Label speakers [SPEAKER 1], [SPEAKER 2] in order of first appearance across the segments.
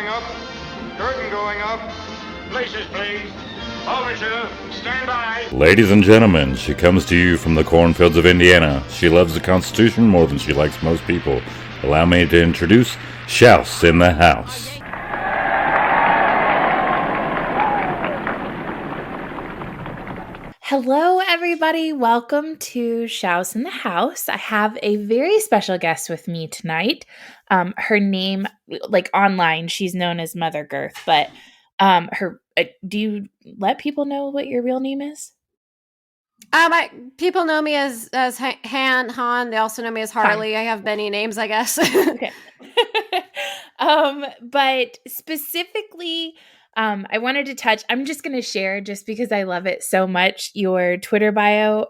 [SPEAKER 1] going up. Curtain going up. Places, please. Overture, stand by.
[SPEAKER 2] Ladies and gentlemen, she comes to you from the cornfields of Indiana. She loves the Constitution more than she likes most people. Allow me to introduce Shouse in the House.
[SPEAKER 3] Hello, everybody. Welcome to Shouse in the House. I have a very special guest with me tonight. Her name, online, she's known as Mother Girth, but do you let people know what your real name is?
[SPEAKER 4] People know me as Han. They also know me as Harley. I have many names, I guess.
[SPEAKER 3] Okay. But specifically, I wanted to touch, I'm just going to share, just because I love it so much, your Twitter bio.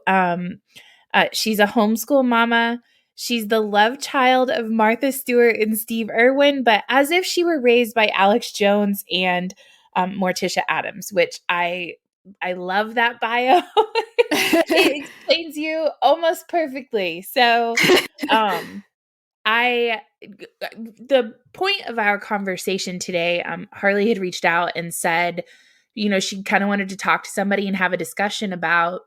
[SPEAKER 3] She's a homeschool mama. She's the love child of Martha Stewart and Steve Irwin, but as if she were raised by Alex Jones and Morticia Adams, which I love that bio. It explains you almost perfectly. So, the point of our conversation today, Harley had reached out and said, she kind of wanted to talk to somebody and have a discussion about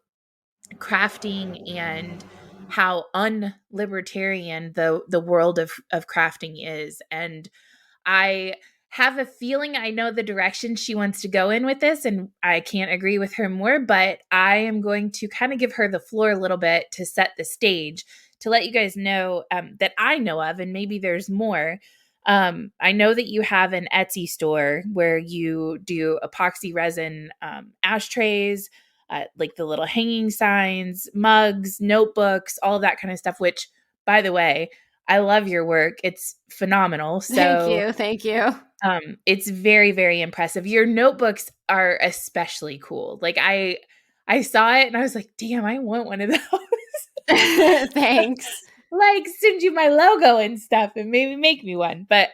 [SPEAKER 3] crafting and how unlibertarian the world of crafting is. And I have a feeling I know the direction she wants to go in with this, and I can't agree with her more, but I am going to kind of give her the floor a little bit to set the stage, to let you guys know that I know of, and maybe there's more. I know that you have an Etsy store where you do epoxy resin ashtrays, like the little hanging signs, mugs, notebooks, all of that kind of stuff, which, by the way, I love your work. It's phenomenal. So
[SPEAKER 4] Thank you.
[SPEAKER 3] It's very, very impressive. Your notebooks are especially cool. Like I saw it and I was like, damn, I want one of those.
[SPEAKER 4] Thanks.
[SPEAKER 3] Like send you my logo and stuff and maybe make me one. But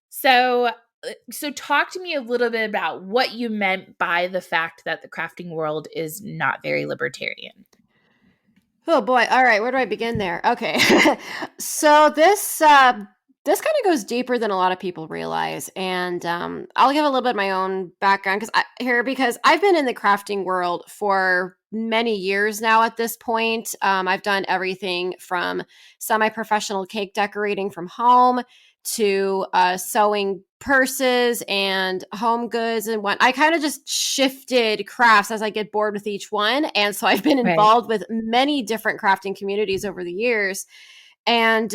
[SPEAKER 3] so talk to me a little bit about what you meant by the fact that the crafting world is not very libertarian.
[SPEAKER 4] Oh boy. All right. Where do I begin there? Okay. So this kind of goes deeper than a lot of people realize. And I'll give a little bit of my own background because I've been in the crafting world for many years now at this point. I've done everything from semi-professional cake decorating from home to sewing purses and home goods and what. I kind of just shifted crafts as I get bored with each one. And so I've been involved with many different crafting communities over the years. And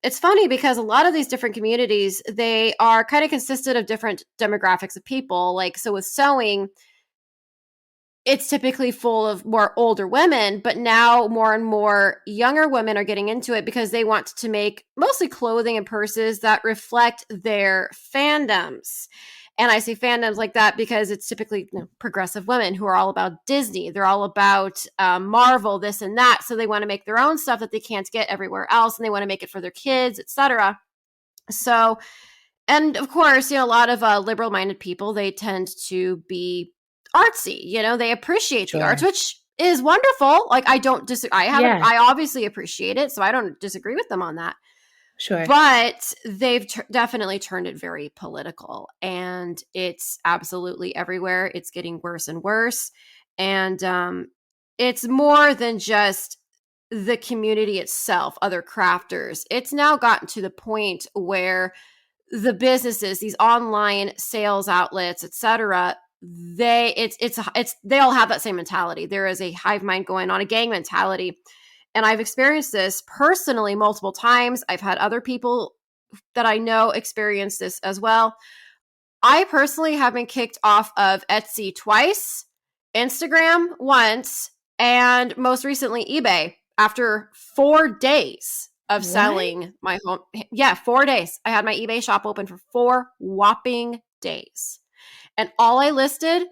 [SPEAKER 4] it's funny because a lot of these different communities, they are kind of consisted of different demographics of people. Like, so with sewing, it's typically full of more older women, but now more and more younger women are getting into it because they want to make mostly clothing and purses that reflect their fandoms. And I say fandoms like that because it's typically progressive women who are all about Disney. They're all about Marvel, this and that. So they want to make their own stuff that they can't get everywhere else, and they want to make it for their kids, etc. So, and of course, a lot of liberal-minded people, they tend to be artsy. They appreciate the arts, which is wonderful. Like, I don't disagree. I obviously appreciate it, so I don't disagree with them on that.
[SPEAKER 3] Sure.
[SPEAKER 4] But they've definitely turned it very political, and it's absolutely everywhere. It's getting worse and worse. And it's more than just the community itself, other crafters. It's now gotten to the point where the businesses, these online sales outlets, etc., they all have that same mentality. There is a hive mind going on, a gang mentality. And I've experienced this personally multiple times. I've had other people that I know experience this as well. I personally have been kicked off of Etsy twice, Instagram once, and most recently eBay after 4 days of selling my home. Yeah, 4 days. I had my eBay shop open for 4 whopping days. And all I listed,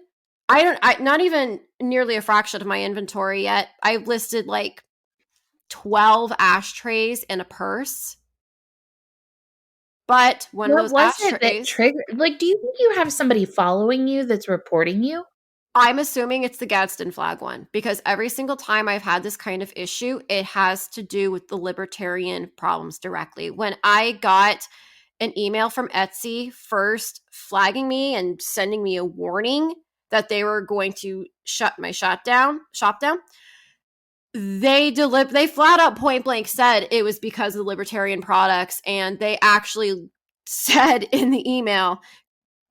[SPEAKER 4] not even nearly a fraction of my inventory yet. I listed like 12 ashtrays in a purse. But when those ashtrays
[SPEAKER 3] trigger, like, do you think you have somebody following you that's reporting you?
[SPEAKER 4] I'm assuming it's the Gadsden flag one, because every single time I've had this kind of issue, it has to do with the libertarian problems directly. When I got an email from Etsy first flagging me and sending me a warning that they were going to shut my shop down. They flat out point blank said it was because of the libertarian products, and they actually said in the email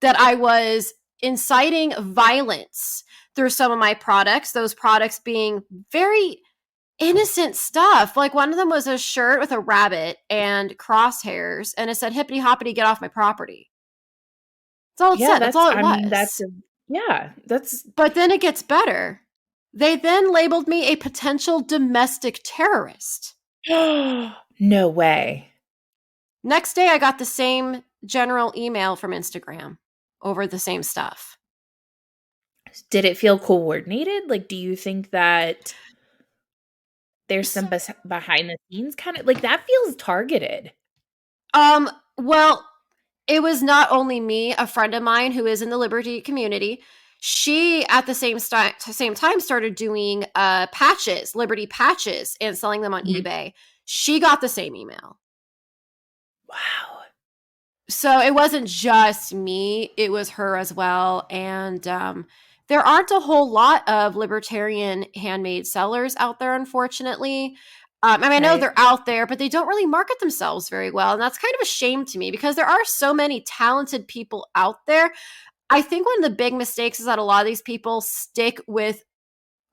[SPEAKER 4] that I was inciting violence through some of my products, those products being very innocent stuff. Like one of them was a shirt with a rabbit and crosshairs, and it said hippity hoppity, get off my property. That's all it said. That's all it was.
[SPEAKER 3] That's
[SPEAKER 4] But then it gets better. They then labeled me a potential domestic terrorist.
[SPEAKER 3] no way.
[SPEAKER 4] Next day, I got the same general email from Instagram over the same stuff.
[SPEAKER 3] Did it feel coordinated? Like, do you think that there's some behind the scenes kind of like that feels targeted?
[SPEAKER 4] Well, it was not only me, a friend of mine who is in the liberty community. She at the same time started doing patches, liberty patches, and selling them on eBay. She got the same email.
[SPEAKER 3] Wow.
[SPEAKER 4] So it wasn't just me, it was her as well. And there aren't a whole lot of libertarian handmade sellers out there, unfortunately. I know they're out there, but they don't really market themselves very well. And that's kind of a shame to me because there are so many talented people out there. I think one of the big mistakes is that a lot of these people stick with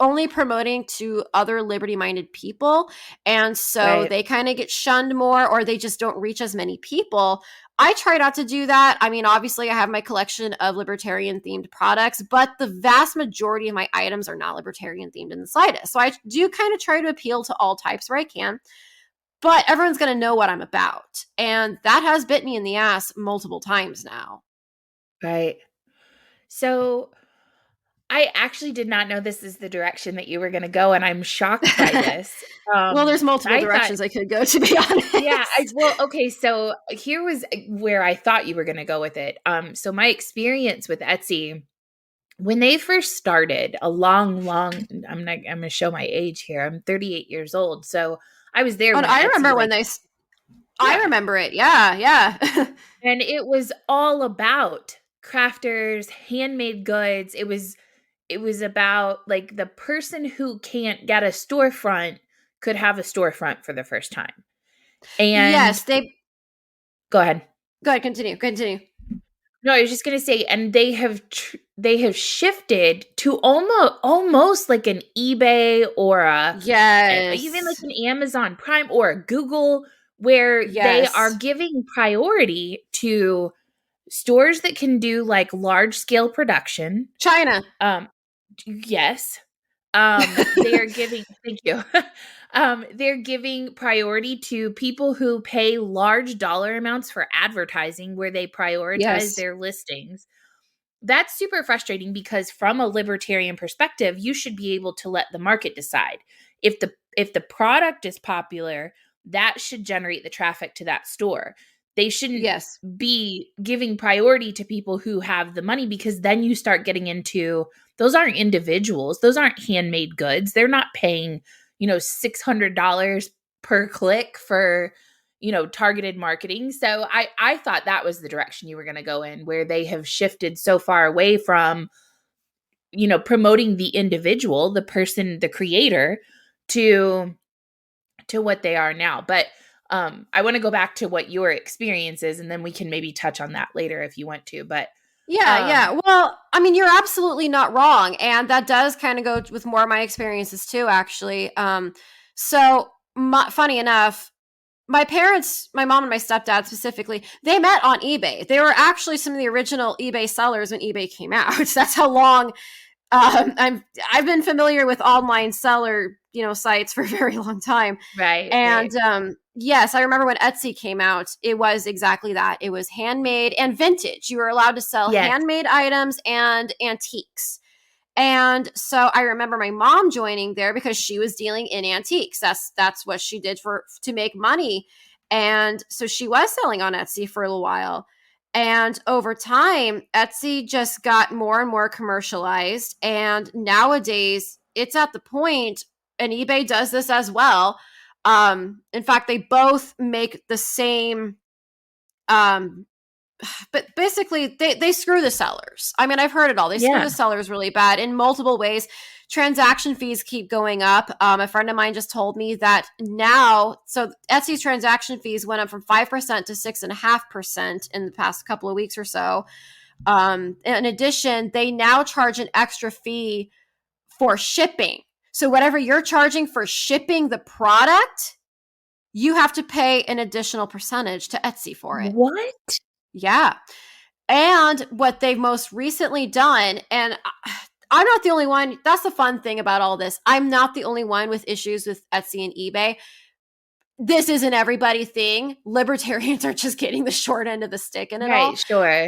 [SPEAKER 4] only promoting to other liberty-minded people. And so they kind of get shunned more, or they just don't reach as many people. I try not to do that. I mean, obviously I have my collection of libertarian themed products, but the vast majority of my items are not libertarian themed in the slightest. So I do kind of try to appeal to all types where I can, but everyone's going to know what I'm about. And that has bit me in the ass multiple times now.
[SPEAKER 3] Right. So I actually did not know this is the direction that you were going to go, and I'm shocked by this.
[SPEAKER 4] Well, there's multiple directions I could go, to be honest.
[SPEAKER 3] Yeah. Okay. So here was where I thought you were going to go with it. So my experience with Etsy, when they first started a long, I'm going to show my age here. I'm 38 years old. So I was there.
[SPEAKER 4] I remember when they, I remember it. Yeah. Yeah.
[SPEAKER 3] And it was all about crafters, handmade goods. It was about like the person who can't get a storefront could have a storefront for the first time. And
[SPEAKER 4] yes,
[SPEAKER 3] go ahead.
[SPEAKER 4] Continue.
[SPEAKER 3] No, I was just going to say, and they have shifted to almost like an eBay or even like an Amazon Prime or a Google, where they are giving priority to stores that can do like large scale production.
[SPEAKER 4] China.
[SPEAKER 3] Yes. They are giving, thank you. They're giving priority to people who pay large dollar amounts for advertising, where they prioritize their listings. That's super frustrating because from a libertarian perspective, you should be able to let the market decide. If the product is popular, that should generate the traffic to that store. They shouldn't be giving priority to people who have the money, because then you start getting into, those aren't individuals. Those aren't handmade goods. They're not paying, $600 per click for, targeted marketing. So I thought that was the direction you were going to go in, where they have shifted so far away from, promoting the individual, the person, the creator, to what they are now. But I want to go back to what your experience is, and then we can maybe touch on that later if you want to. But
[SPEAKER 4] yeah. Well, I mean, you're absolutely not wrong. And that does kind of go with more of my experiences too, actually. Funny enough, my parents, my mom and my stepdad specifically, they met on eBay. They were actually some of the original eBay sellers when eBay came out. That's how long I've been familiar with online seller, sites for a very long time.
[SPEAKER 3] Right.
[SPEAKER 4] And yes, I remember when Etsy came out, it was exactly that. It was handmade and vintage. You were allowed to sell handmade items and antiques. And so I remember my mom joining there because she was dealing in antiques. That's what she did to make money. And so she was selling on Etsy for a little while. And over time, Etsy just got more and more commercialized. And nowadays, it's at the point, and eBay does this as well. In fact, they both make the same but basically they screw the sellers. I mean, I've heard it all. They screw the sellers really bad in multiple ways. Transaction fees keep going up. A friend of mine just told me that now, so Etsy's transaction fees went up from 5% to 6.5% in the past couple of weeks or so. In addition, they now charge an extra fee for shipping. So whatever you're charging for shipping the product, you have to pay an additional percentage to Etsy for it.
[SPEAKER 3] What?
[SPEAKER 4] Yeah. And what they've most recently done, and I'm not the only one. That's the fun thing about all this. I'm not the only one with issues with Etsy and eBay. This isn't everybody thing. Libertarians are just getting the short end of the stick in it all.
[SPEAKER 3] Right, sure.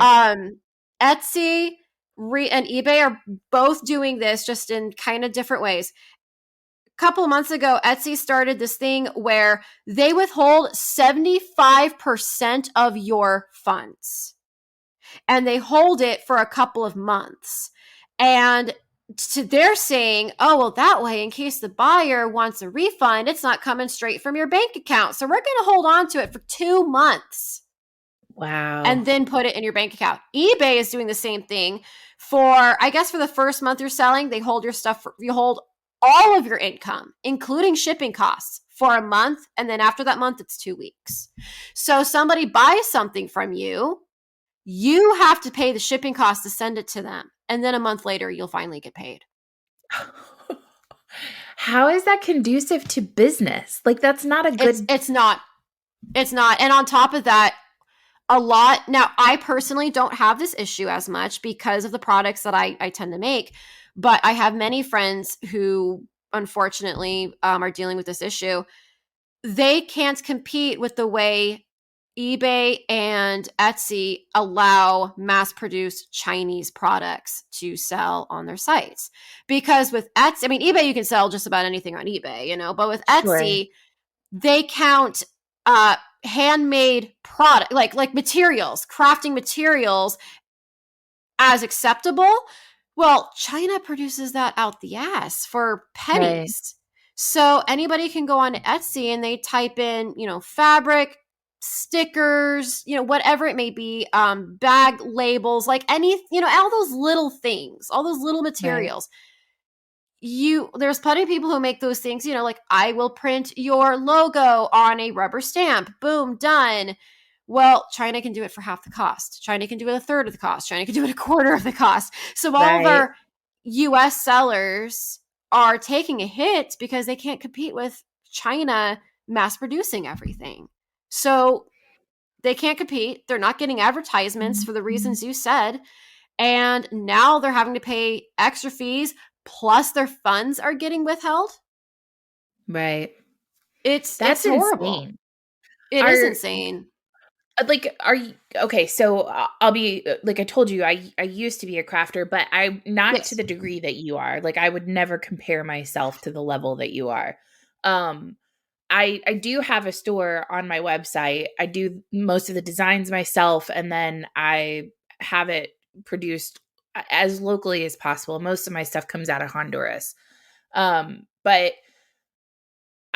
[SPEAKER 4] Etsy and eBay are both doing this just in kind of different ways. A couple of months ago, Etsy started this thing where they withhold 75% of your funds. And they hold it for a couple of months. And they're saying, oh, well, that way, in case the buyer wants a refund, it's not coming straight from your bank account. So we're going to hold on to it for 2 months.
[SPEAKER 3] Wow.
[SPEAKER 4] And then put it in your bank account. eBay is doing the same thing for the first month you're selling, they hold your stuff, you hold all of your income, including shipping costs, for a month. And then after that month, it's 2 weeks. So somebody buys something from you, you have to pay the shipping costs to send it to them. And then a month later, you'll finally get paid.
[SPEAKER 3] How is that conducive to business? Like, that's not a good...
[SPEAKER 4] It's not. And on top of that, now, I personally don't have this issue as much because of the products that I tend to make. But I have many friends who, unfortunately, are dealing with this issue. They can't compete with the way eBay and Etsy allow mass-produced Chinese products to sell on their sites. Because with Etsy, I mean, eBay, you can sell just about anything on eBay, but with Etsy, they count handmade product, like materials, crafting materials as acceptable. Well, China produces that out the ass for pennies. Right. So anybody can go on Etsy and they type in, fabric, stickers, whatever it may be, bag labels, like all those little things, all those little materials. Right. There's plenty of people who make those things, like I will print your logo on a rubber stamp. Boom, done. Well, China can do it for half the cost. China can do it a third of the cost. China can do it a quarter of the cost. So all of our US sellers are taking a hit because they can't compete with China mass producing everything. So they can't compete. They're not getting advertisements for the reasons you said. And now they're having to pay extra fees, plus their funds are getting withheld.
[SPEAKER 3] Right.
[SPEAKER 4] It's horrible.
[SPEAKER 3] Insane.
[SPEAKER 4] It is insane.
[SPEAKER 3] Like, are you okay? So I'll be like I told you, I used to be a crafter, but I'm not to the degree that you are. Like, I would never compare myself to the level that you are. I do have a store on my website. I do most of the designs myself, and then I have it produced as locally as possible. Most of my stuff comes out of Honduras, but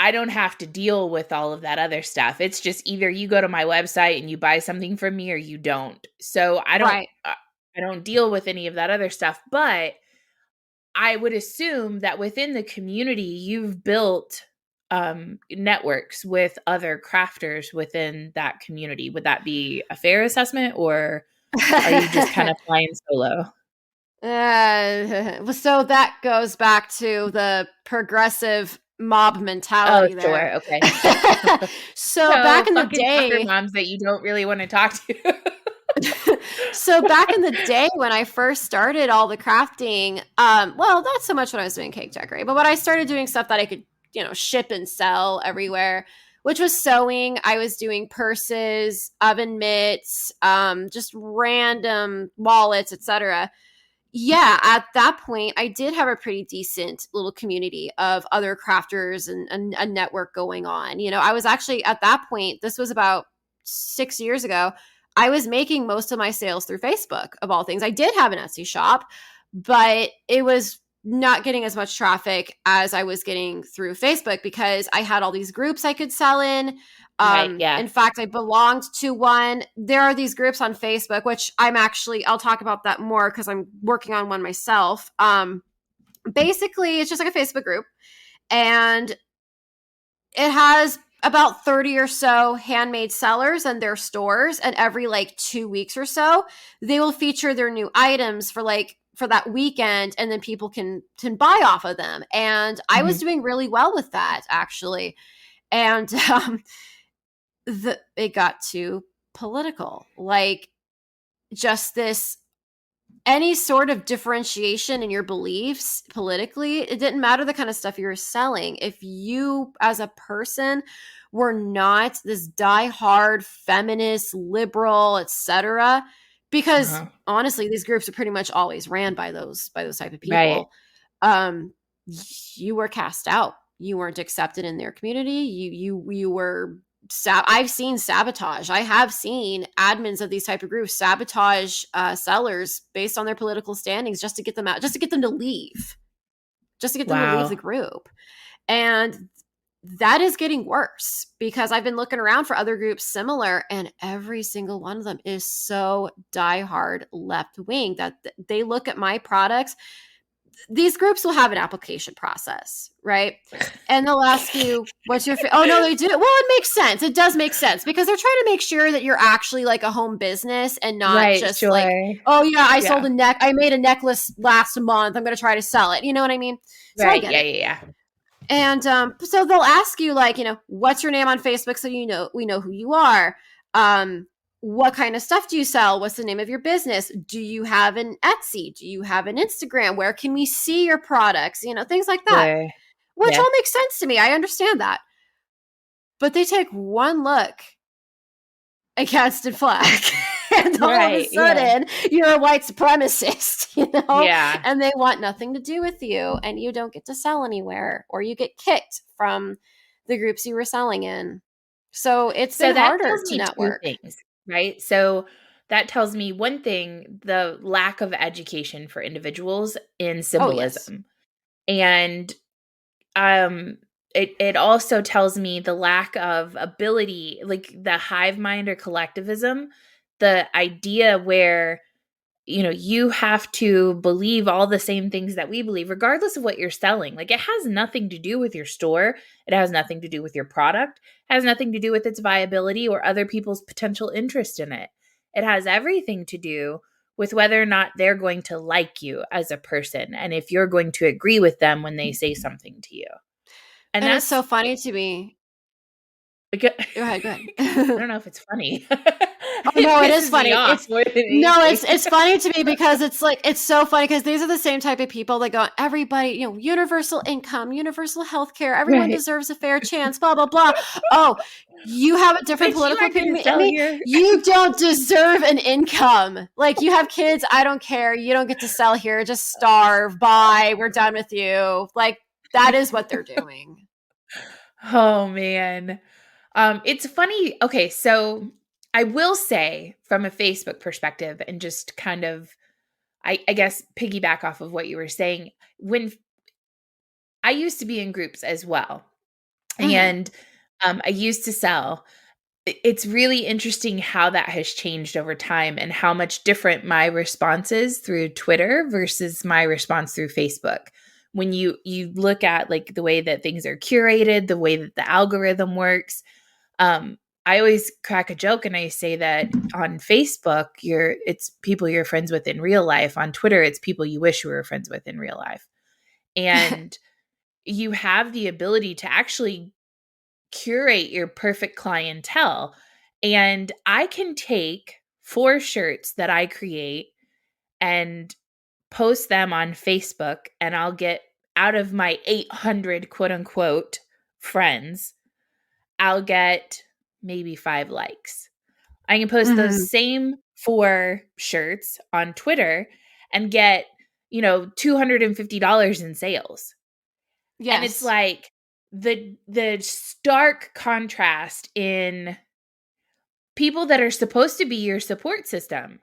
[SPEAKER 3] I don't have to deal with all of that other stuff. It's just either you go to my website and you buy something from me or you don't. So I don't deal with any of that other stuff, but I would assume that within the community, you've built networks with other crafters within that community. Would that be a fair assessment, or are you just kind of flying solo?
[SPEAKER 4] So that goes back to the progressive mob mentality there.
[SPEAKER 3] Sure. Okay.
[SPEAKER 4] so back in the day,
[SPEAKER 3] moms that you don't really want to talk to.
[SPEAKER 4] So back in the day when I first started all the crafting, well, not so much when I was doing cake decorating, but when I started doing stuff that I could, ship and sell everywhere, which was sewing. I was doing purses, oven mitts, just random wallets, etc. Yeah, at that point, I did have a pretty decent little community of other crafters and a network going on. I was actually at that point, this was about 6 years ago, I was making most of my sales through Facebook, of all things. I did have an Etsy shop, but it was not getting as much traffic as I was getting through Facebook because I had all these groups I could sell in.
[SPEAKER 3] Right. Yeah.
[SPEAKER 4] In fact, I belonged to one. There are these groups on Facebook, which I'll talk about that more because I'm working on one myself. Basically, it's just like a Facebook group, and it has about 30 or so handmade sellers and their stores, and every like 2 weeks or so they will feature their new items for that weekend, and then people can buy off of them. And I was doing really well with that, actually. And it got too political, like just this any sort of differentiation in your beliefs politically. It didn't matter the kind of stuff you were selling. If you as a person were not this diehard feminist, liberal, etc., because honestly, these groups are pretty much always ran by those type of people.
[SPEAKER 3] Right.
[SPEAKER 4] You were cast out. You weren't accepted in their community. You were I've seen sabotage. I have seen admins of these type of groups sabotage sellers based on their political standings just to get them out, just to get them to leave the group. And that is getting worse because I've been looking around for other groups similar, and every single one of them is so diehard left wing that they look at my products. These groups will have an application process, right? And they'll ask you, what's your oh no, they do. Well, it makes sense. It does make sense because they're trying to make sure that you're actually like a home business and not just like, oh yeah, I sold I made a necklace last month, I'm going to try to sell it. You know what I mean? So
[SPEAKER 3] right.
[SPEAKER 4] I get it. Yeah. And so they'll ask you like, what's your name on Facebook? So we know who you are. What kind of stuff do you sell? What's the name of your business? Do you have an Etsy? Do you have an Instagram? Where can we see your products? Things like that, which all makes sense to me. I understand that. But they take one look at Gadsden Flack and all of a sudden you're a white supremacist,
[SPEAKER 3] Yeah.
[SPEAKER 4] And they want nothing to do with you, and you don't get to sell anywhere, or you get kicked from the groups you were selling in. So it's been harder to network.
[SPEAKER 3] Things, right? So that tells me one thing, the lack of education for individuals in symbolism. And it also tells me the lack of ability, like the hive mind or collectivism, the idea where you have to believe all the same things that we believe, regardless of what you're selling. Like, it has nothing to do with your store. It has nothing to do with your product. It has nothing to do with its viability or other people's potential interest in it. It has everything to do with whether or not they're going to like you as a person, and if you're going to agree with them when they say something to you.
[SPEAKER 4] And that's so funny to me. Go ahead.
[SPEAKER 3] I don't know if it's funny.
[SPEAKER 4] Oh, no, it is funny. It's funny to me because it's so funny because these are the same type of people that go, everybody, universal income, universal health care, everyone deserves a fair chance, blah, blah, blah. Oh, you have a different political opinion. You don't deserve an income. Like, you have kids, I don't care. You don't get to sell here. Just starve. Bye. We're done with you. Like, that is what they're doing.
[SPEAKER 3] Oh, man. It's funny. Okay, so I will say from a Facebook perspective, and just kind of, I guess, piggyback off of what you were saying, when I used to be in groups as well, and I used to sell, it's really interesting how that has changed over time and how much different my response is through Twitter versus my response through Facebook. When you look at like the way that things are curated, the way that the algorithm works, I always crack a joke and I say that on Facebook, it's people you're friends with in real life. On Twitter, it's people you wish you were friends with in real life. And you have the ability to actually curate your perfect clientele. And I can take 4 shirts that I create and post them on Facebook, and I'll get, out of my 800 quote unquote friends, I'll get maybe 5 likes. I can post those same 4 shirts on Twitter and get, $250 in sales. Yes. And it's like the stark contrast in people that are supposed to be your support system.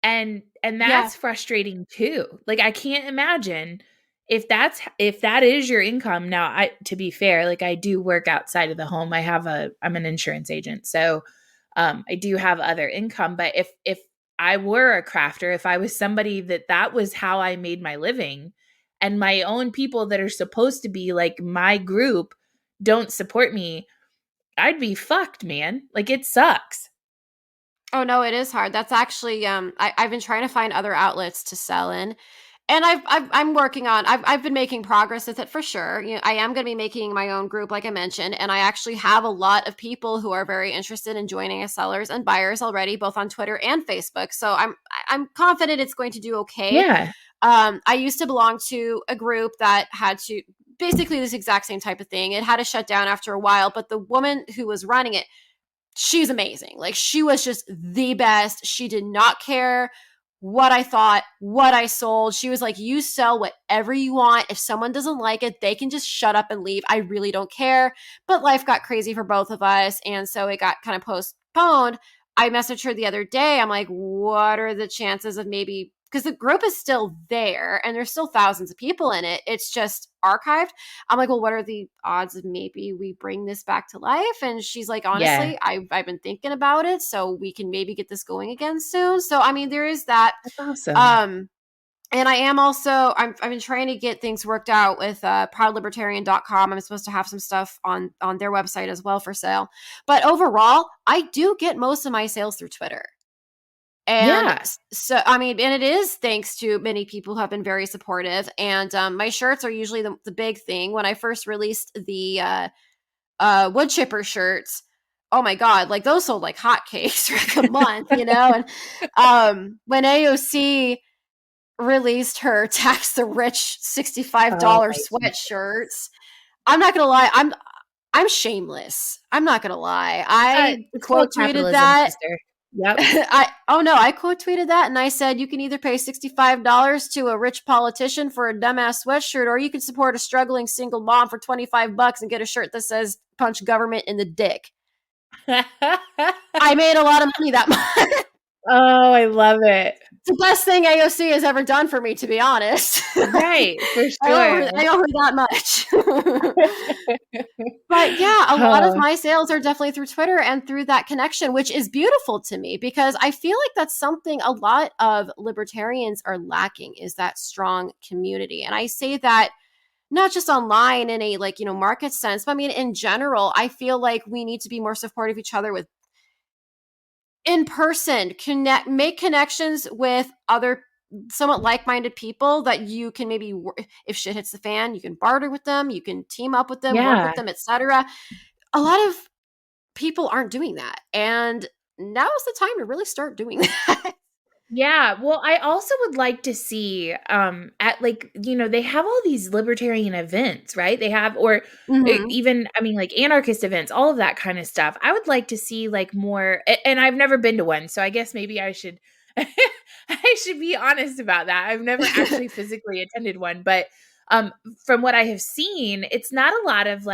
[SPEAKER 3] And that's frustrating too. Like, I can't imagine if that is your income, now to be fair, like I do work outside of the home. I'm an insurance agent. So I do have other income, but if I were a crafter, if I was somebody that was how I made my living, and my own people that are supposed to be like my group don't support me, I'd be fucked, man. Like it sucks.
[SPEAKER 4] Oh no, it is hard. That's actually I've been trying to find other outlets to sell in. And I'm working on, I've been making progress with it for sure. You know, I am going to be making my own group, like I mentioned, and I actually have a lot of people who are very interested in joining as sellers and buyers already, both on Twitter and Facebook. So I'm confident it's going to do okay.
[SPEAKER 3] Yeah.
[SPEAKER 4] I used to belong to a group that had to basically this exact same type of thing. It had to shut down after a while, but the woman who was running it, she's amazing. Like she was just the best. She did not care what I thought, what I sold. She was like, you sell whatever you want. If someone doesn't like it, they can just shut up and leave. I really don't care. But life got crazy for both of us. And so it got kind of postponed. I messaged her the other day. I'm like, what are the chances of maybe, because the group is still there and there's still thousands of people in it. It's just archived. I'm like, well, what are the odds of maybe we bring this back to life? And she's like, honestly, I've been thinking about it. So we can maybe get this going again soon. So, I mean, there is that.
[SPEAKER 3] That's awesome.
[SPEAKER 4] And I am also, I've been trying to get things worked out with proudlibertarian.com. I'm supposed to have some stuff on their website as well for sale. But overall, I do get most of my sales through Twitter. And so, I mean, and it is thanks to many people who have been very supportive. And my shirts are usually the big thing. When I first released the wood chipper shirts, oh my God, like those sold like hotcakes for like a month, you know? And when AOC released her Tax the Rich $65 sweatshirts, I'm not going to lie, I'm shameless. I'm not going to lie. I quote tweeted that.
[SPEAKER 3] Sister. Yep.
[SPEAKER 4] I quote tweeted that and I said, you can either pay $65 to a rich politician for a dumbass sweatshirt, or you can support a struggling single mom for $25 and get a shirt that says punch government in the dick. I made a lot of money that month.
[SPEAKER 3] Oh, I love it.
[SPEAKER 4] It's the best thing AOC has ever done for me, to be honest.
[SPEAKER 3] Right, for sure.
[SPEAKER 4] I owe her that much. But yeah, a lot of my sales are definitely through Twitter and through that connection, which is beautiful to me because I feel like that's something a lot of libertarians are lacking, is that strong community. And I say that not just online in a market sense, but I mean, in general, I feel like we need to be more supportive of each other with in person, make connections with other somewhat like-minded people that you can maybe, if shit hits the fan, you can barter with them, you can team up with them, work with them, etc. A lot of people aren't doing that. And now is the time to really start doing that.
[SPEAKER 3] Yeah. Well, I also would like to see at they have all these libertarian events, right? They have, or even, I mean, like anarchist events, all of that kind of stuff. I would like to see like more, and I've never been to one. So I guess maybe I should, I should be honest about that. I've never actually physically attended one, but from what I have seen, it's not a lot of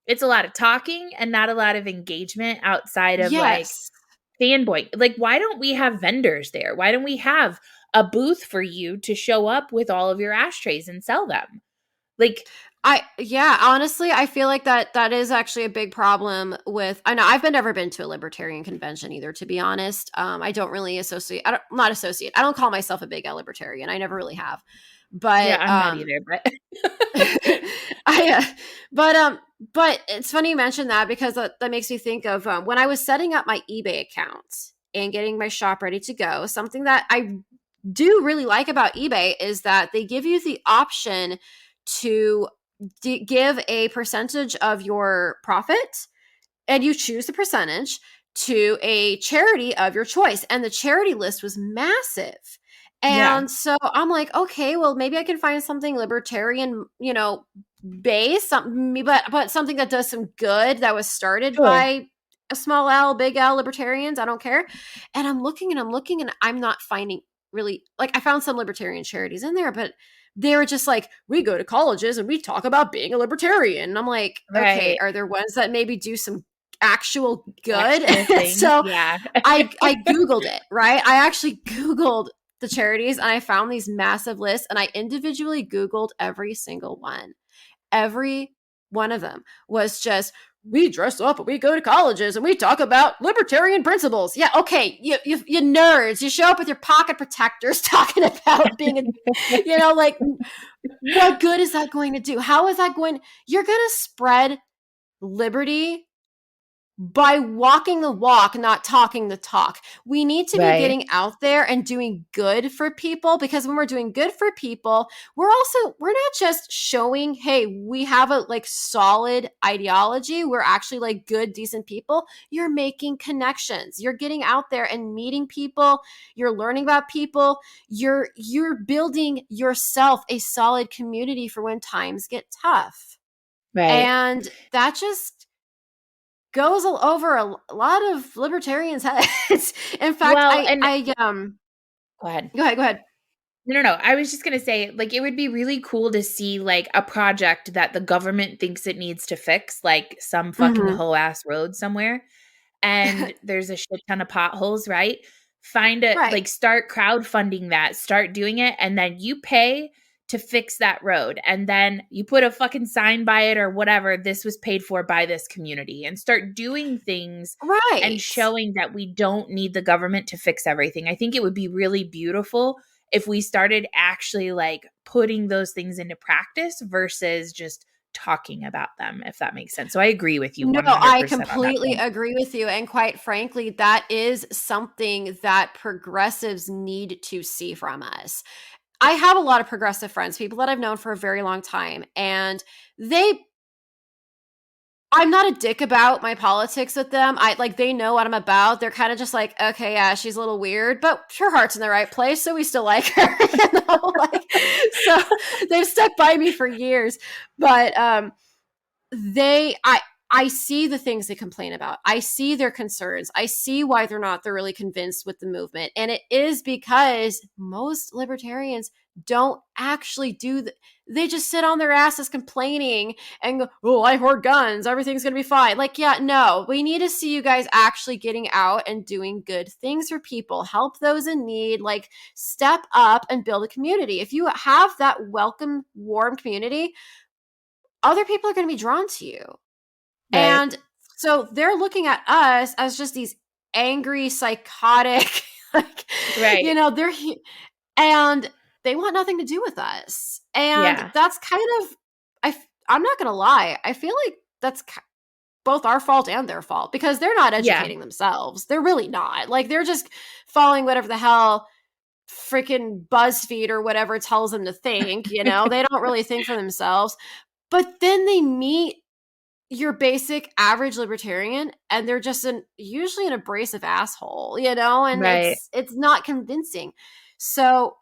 [SPEAKER 3] it's a lot of talking and not a lot of engagement outside of fanboy. Like, why don't we have vendors there? Why don't we have a booth for you to show up with all of your ashtrays and sell them?
[SPEAKER 4] Honestly, I feel like that is actually a big problem with, I know I've never been to a libertarian convention either, to be honest. I don't really I don't call myself a big L libertarian. I never really have. But
[SPEAKER 3] yeah, I'm not either, but
[SPEAKER 4] but it's funny you mentioned that because that makes me think of when I was setting up my eBay account and getting my shop ready to go. Something that I do really like about eBay is that they give you the option to give a percentage of your profit, and you choose the percentage to a charity of your choice. And the charity list was massive. And so I'm like, okay, well, maybe I can find something libertarian, based, but something that does some good, that was started by a small L, big L libertarians. I don't care. And I'm looking and I'm not finding really, I found some libertarian charities in there, but they were just like, we go to colleges and we talk about being a libertarian. And I'm like, okay, are there ones that maybe do some actual good? So I Googled it, right? I actually Googled the charities and I found these massive lists and I individually Googled every single one. Every one of them was just, we dress up and we go to colleges and we talk about libertarian principles. Yeah, okay, you nerds, you show up with your pocket protectors talking about being a, like, what good is that going to do? How is that going? You're going to spread liberty by walking the walk, not talking the talk. We need to be getting out there and doing good for people, because when we're doing good for people, we're not just showing, hey, we have a like solid ideology. We're actually like good, decent people. You're making connections. You're getting out there and meeting people. You're learning about people. You're building yourself a solid community for when times get tough.
[SPEAKER 3] Right.
[SPEAKER 4] And that just goes over a lot of libertarians' heads. In fact,
[SPEAKER 3] go ahead.
[SPEAKER 4] Go ahead.
[SPEAKER 3] No. I was just going to say, like, it would be really cool to see, like, a project that the government thinks it needs to fix, like some fucking whole ass road somewhere. And there's a shit ton of potholes, right? Like, start crowdfunding that, start doing it. And then you pay to fix that road. And then you put a fucking sign by it or whatever. This was paid for by this community, and start doing things and showing that we don't need the government to fix everything. I think it would be really beautiful if we started actually like putting those things into practice versus just talking about them, if that makes sense. So I agree with you.
[SPEAKER 4] No, I completely agree with you. And quite frankly, that is something that progressives need to see from us. I have a lot of progressive friends, people that I've known for a very long time, and I'm not a dick about my politics with them. They know what I'm about. They're kind of just like, okay, yeah, she's a little weird, but her heart's in the right place, so we still like her. So they've stuck by me for years. But I see the things they complain about. I see their concerns. I see why they're not thoroughly convinced with the movement. And it is because most libertarians don't actually they just sit on their asses complaining and go, oh, I hoard guns, everything's going to be fine. Like, yeah, no, we need to see you guys actually getting out and doing good things for people, help those in need, like step up and build a community. If you have that welcome, warm community, other people are going to be drawn to you. Right. And so they're looking at us as just these angry, psychotic, and they want nothing to do with us. And that's kind of, I'm not going to lie, I feel like that's both our fault and their fault, because they're not educating themselves. They're really not. Like, they're just following whatever the hell freaking BuzzFeed or whatever tells them to think, they don't really think for themselves. But then they meet your basic average libertarian and they're just usually an abrasive asshole, and it's not convincing. So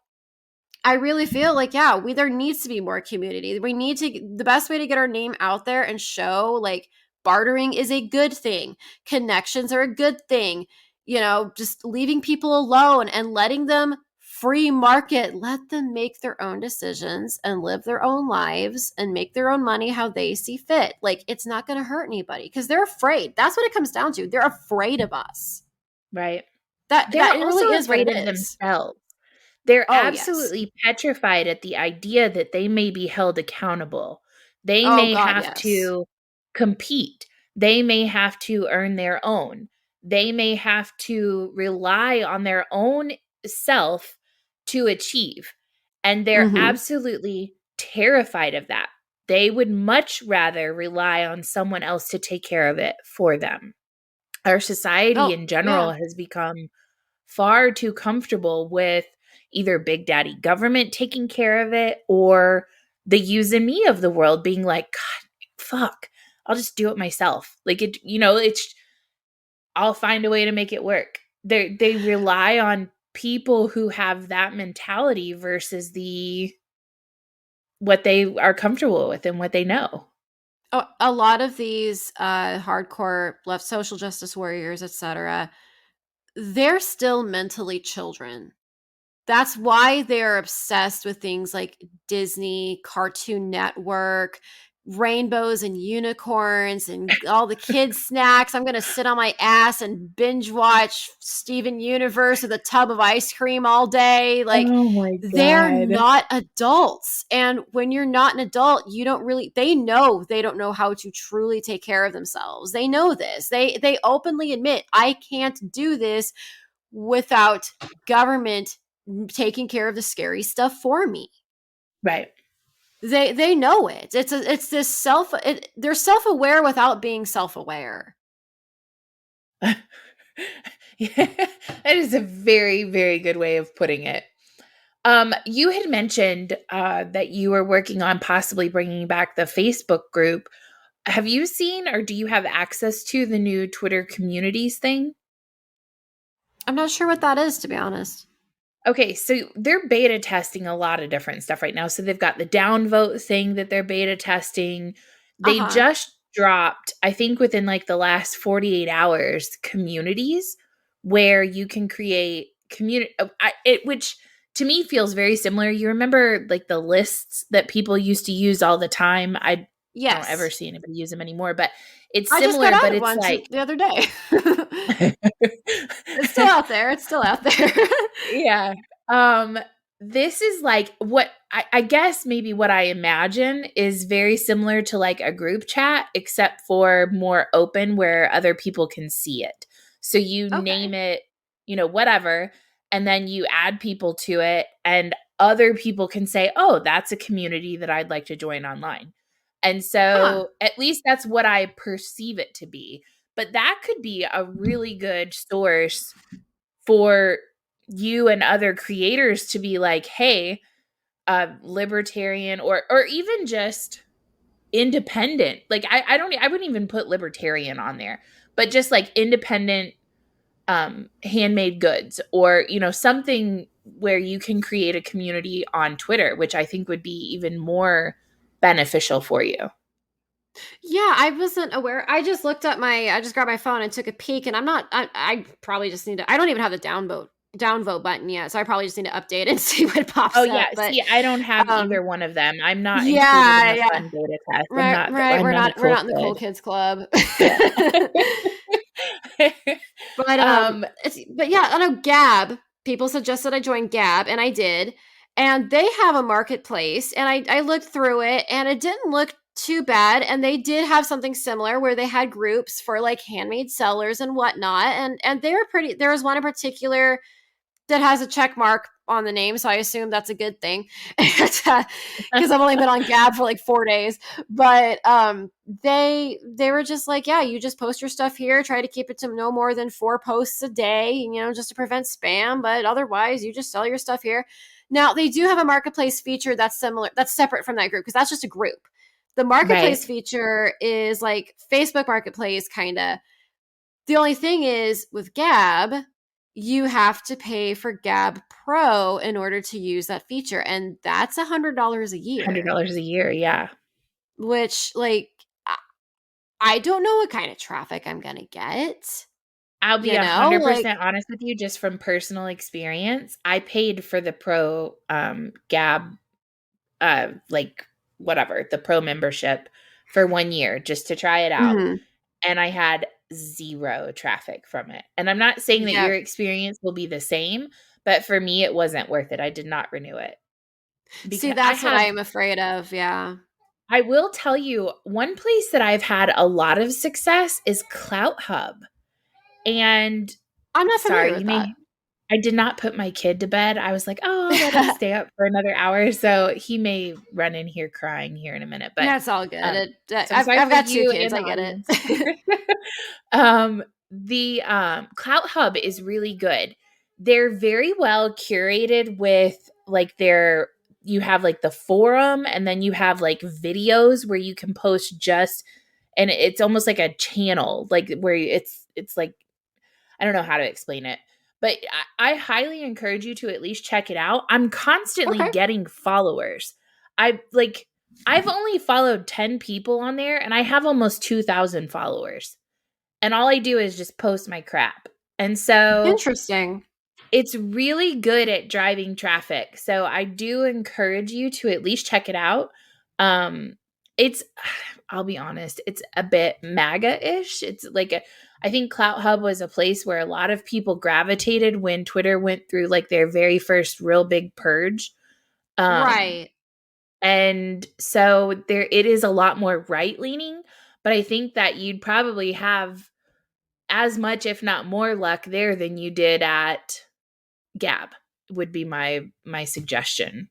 [SPEAKER 4] I really feel like, there needs to be more community. The best way to get our name out there and show like bartering is a good thing. Connections are a good thing. Just leaving people alone and letting them free market, let them make their own decisions and live their own lives and make their own money how they see fit. Like, it's not going to hurt anybody because they're afraid. That's what it comes down to. They're afraid of us.
[SPEAKER 3] Right.
[SPEAKER 4] That
[SPEAKER 3] also
[SPEAKER 4] really is
[SPEAKER 3] afraid
[SPEAKER 4] what it
[SPEAKER 3] of
[SPEAKER 4] is.
[SPEAKER 3] themselves. They're absolutely petrified at the idea that they may be held accountable. They may have to compete. They may have to earn their own. They may have to rely on their own self to achieve. And they're absolutely terrified of that. They would much rather rely on someone else to take care of it for them. Our society in general has become far too comfortable with either Big Daddy government taking care of it or the you and me of the world being like, God, fuck, I'll just do it myself. Like, I'll find a way to make it work. They rely on people who have that mentality versus what they are comfortable with and what they know.
[SPEAKER 4] A lot of these hardcore left social justice warriors, etc., they're still mentally children. That's why they're obsessed with things like Disney, Cartoon Network, rainbows and unicorns and all the kids snacks. I'm going to sit on my ass and binge watch Steven Universe with a tub of ice cream all day. Like,
[SPEAKER 3] Oh my
[SPEAKER 4] they're
[SPEAKER 3] God.
[SPEAKER 4] not adults. And when you're not an adult, you don't really, they don't know how to truly take care of themselves. They know this. They openly admit, I can't do this without government taking care of the scary stuff for me.
[SPEAKER 3] Right.
[SPEAKER 4] They know it. It's this they're self-aware without being self-aware.
[SPEAKER 3] Yeah, that is a very, very good way of putting it. You had mentioned that you were working on possibly bringing back the Facebook group. Have you seen or do you have access to the new Twitter communities thing?
[SPEAKER 4] I'm not sure what that is, to be honest.
[SPEAKER 3] Okay, so they're beta testing a lot of different stuff right now. So they've got the downvote thing that they're beta testing. They just dropped, I think within like the last 48 hours, communities where you can create community, which to me feels very similar. You remember like the lists that people used to use all the time? I don't ever see anybody use them anymore, but it's similar,
[SPEAKER 4] I just got
[SPEAKER 3] but
[SPEAKER 4] out
[SPEAKER 3] it's
[SPEAKER 4] one
[SPEAKER 3] like
[SPEAKER 4] the other day. It's still out there. It's still out there.
[SPEAKER 3] Yeah. This is like what I guess maybe what I imagine is very similar to like a group chat, except for more open where other people can see it. So you name it, whatever, and then you add people to it and other people can say, oh, that's a community that I'd like to join online. And so at least that's what I perceive it to be. But that could be a really good source for you and other creators to be like, hey, libertarian or even just independent. Like I wouldn't even put libertarian on there, but just like independent handmade goods or, something where you can create a community on Twitter, which I think would be even more beneficial for you.
[SPEAKER 4] Yeah, I wasn't aware. I just grabbed my phone and took a peek, and I probably just need to, I don't even have the downvote button yet, so I probably just need to update and see what pops up.
[SPEAKER 3] Oh yeah,
[SPEAKER 4] But
[SPEAKER 3] see, I don't have either one of them. I'm not included in the fun beta test.
[SPEAKER 4] Right. We're not in the cool kids club. But yeah, I know Gab. People suggested I join Gab, and I did. And they have a marketplace, and I looked through it, and it didn't look too bad. And they did have something similar where they had groups for like handmade sellers and whatnot. And they were pretty. There was one in particular that has a check mark on the name, so I assume that's a good thing because I've only been on Gab for like 4 days. But they were just like, yeah, you just post your stuff here, try to keep it to no more than 4 posts a day, just to prevent spam, but otherwise you just sell your stuff here. Now they do have a marketplace feature that's separate from that group, because that's just a group. The marketplace feature is like Facebook Marketplace kind of. The only thing is with Gab, you have to pay for Gab Pro in order to use that feature. And that's $100 a year.
[SPEAKER 3] $100 a year, yeah.
[SPEAKER 4] Which, like, I don't know what kind of traffic I'm going to get.
[SPEAKER 3] I'll be 100% honest with you, just from personal experience. I paid for the Pro Gab, the Pro membership for 1 year just to try it out. Mm-hmm. And I had zero traffic from it. And I'm not saying that your experience will be the same, but for me, it wasn't worth it. I did not renew it.
[SPEAKER 4] See, that's what I'm afraid of. Yeah.
[SPEAKER 3] I will tell you, one place that I've had a lot of success is Clout Hub. And
[SPEAKER 4] I'm not familiar with that.
[SPEAKER 3] I did not put my kid to bed. I was like, oh, I'll let him stay up for another hour. So he may run in here crying here in a minute. But
[SPEAKER 4] that's all good. I've got 2 kids. I get
[SPEAKER 3] it. The Clout Hub is really good. They're very well curated with like you have like the forum, and then you have like videos where you can post and it's almost like a channel, like where it's like, I don't know how to explain it. But I highly encourage you to at least check it out. I'm constantly getting followers. I've only followed 10 people on there, and I have almost 2,000 followers. And all I do is just post my crap. And so
[SPEAKER 4] interesting.
[SPEAKER 3] It's really good at driving traffic. So I do encourage you to at least check it out. I'll be honest, it's a bit MAGA-ish. It's like I think Clout Hub was a place where a lot of people gravitated when Twitter went through like their very first real big purge.
[SPEAKER 4] Right.
[SPEAKER 3] And so it is a lot more right-leaning, but I think that you'd probably have as much, if not more, luck there than you did at Gab, would be my suggestion.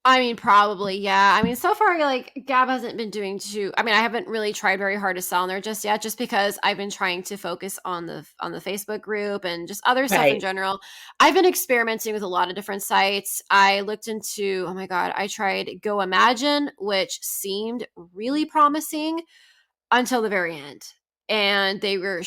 [SPEAKER 4] I mean, probably, yeah. I mean, so far, like, Gab hasn't been doing too. I mean, I haven't really tried very hard to sell on there just yet, just because I've been trying to focus on the Facebook group and just other stuff in
[SPEAKER 3] Right.
[SPEAKER 4] general. I've been experimenting with a lot of different sites. I looked into, oh my god, I tried Go Imagine, which seemed really promising until the very end, and they were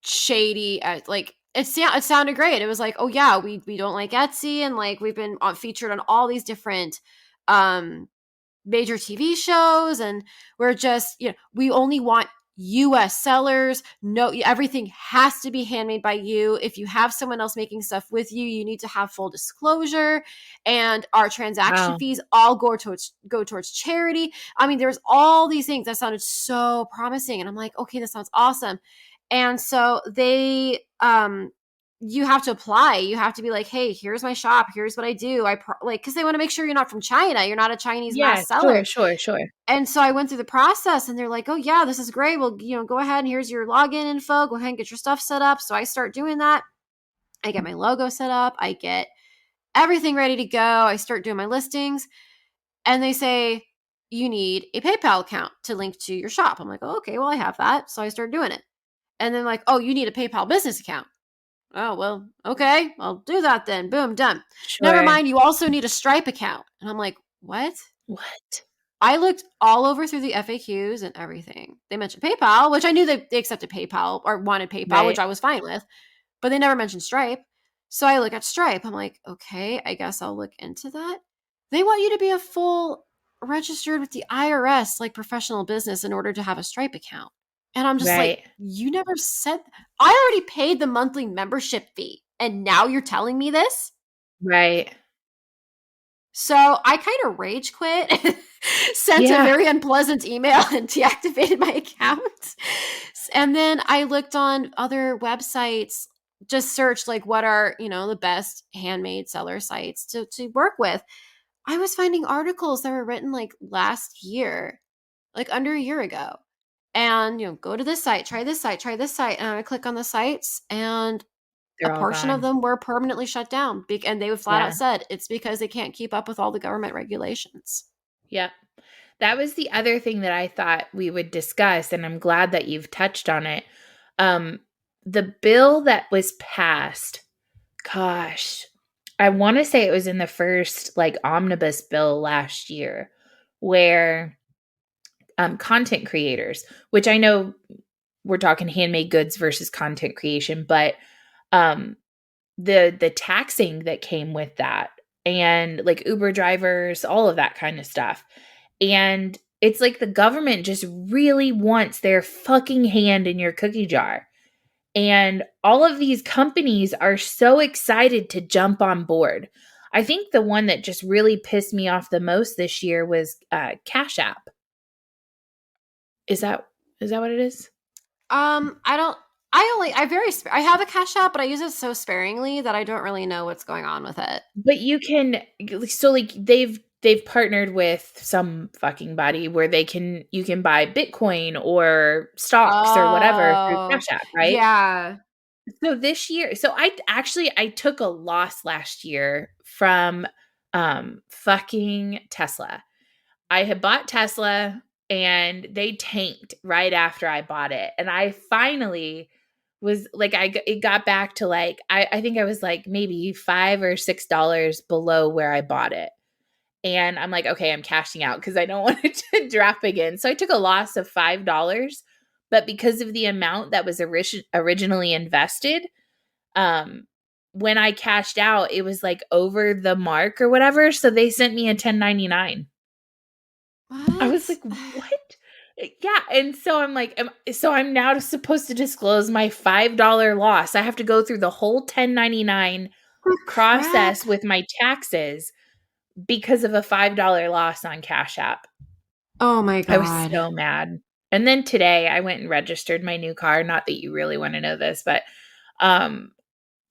[SPEAKER 4] shady at like it sounded great. It was like, oh yeah, we don't like Etsy, and like we've been featured on all these different major TV shows, and we're just, we only want US sellers. No, everything has to be handmade by you. If you have someone else making stuff with you, you need to have full disclosure, and our transaction
[SPEAKER 3] Wow.
[SPEAKER 4] fees all go towards charity. I mean, there's all these things that sounded so promising, and I'm like, okay, this sounds awesome. And so they you have to apply. You have to be like, hey, here's my shop, here's what I do. Because they want to make sure you're not from China, you're not a Chinese
[SPEAKER 3] Yeah,
[SPEAKER 4] mass seller.
[SPEAKER 3] sure.
[SPEAKER 4] And so I went through the process, and they're like, oh yeah, this is great. Well, go ahead, and here's your login info. Go ahead and get your stuff set up. So I start doing that. I get my logo set up. I get everything ready to go. I start doing my listings, and they say, you need a PayPal account to link to your shop. I'm like, oh, okay, well, I have that. So I started doing it. And then like, oh, you need a PayPal business account. Oh, well, okay, I'll do that then. Boom, done.
[SPEAKER 3] Sure.
[SPEAKER 4] Never mind, you also need a Stripe account. And I'm like, what? I looked all over through the FAQs and everything. They mentioned PayPal, which I knew they accepted PayPal or wanted PayPal,
[SPEAKER 3] Right.
[SPEAKER 4] which I was fine with, but they never mentioned Stripe. So I look at Stripe. I'm like, okay, I guess I'll look into that. They want you to be a full registered with the IRS, like professional business, in order to have a Stripe account. And I'm just
[SPEAKER 3] Right.
[SPEAKER 4] like, you never said, I already paid the monthly membership fee, and now you're telling me this?
[SPEAKER 3] Right.
[SPEAKER 4] So I kind of rage quit, sent a very unpleasant email, and deactivated my account. And then I looked on other websites, just searched like what are, the best handmade seller sites to work with. I was finding articles that were written like last year, like under a year ago. And, go to this site, try this site. And I click on the sites, and
[SPEAKER 3] They're
[SPEAKER 4] a
[SPEAKER 3] all
[SPEAKER 4] portion
[SPEAKER 3] gone.
[SPEAKER 4] of them were permanently shut down. And they would flat out said it's because they can't keep up with all the government regulations.
[SPEAKER 3] Yep. That was the other thing that I thought we would discuss, and I'm glad that you've touched on it. The bill that was passed, gosh, I want to say it was in the first like omnibus bill last year, where content creators, which I know we're talking handmade goods versus content creation, but the taxing that came with that, and like Uber drivers, all of that kind of stuff. And it's like the government just really wants their fucking hand in your cookie jar. And all of these companies are so excited to jump on board. I think the one that just really pissed me off the most this year was Cash App. Is that what it is?
[SPEAKER 4] I have a Cash App, but I use it so sparingly that I don't really know what's going on with it.
[SPEAKER 3] But you can, so like they've partnered with some fucking body where you can buy Bitcoin or stocks or whatever through Cash App, right?
[SPEAKER 4] Yeah.
[SPEAKER 3] So this year, I took a loss last year from fucking Tesla. I had bought Tesla and they tanked right after I bought it. And I finally was like, it got back to like, I think I was like maybe $5 or $6 below where I bought it. And I'm like, okay, I'm cashing out because I don't want it to drop again. So I took a loss of $5, but because of the amount that was originally invested, when I cashed out, it was like over the mark or whatever. So they sent me a 1099.
[SPEAKER 4] What?
[SPEAKER 3] I was like, what? Yeah. And so I'm like, so I'm now supposed to disclose my $5 loss. I have to go through the whole 1099 process with my taxes because of a $5 loss on Cash App.
[SPEAKER 4] Oh my
[SPEAKER 3] I was
[SPEAKER 4] God.
[SPEAKER 3] so mad. And then today I went and registered my new car. Not that you really want to know this, but um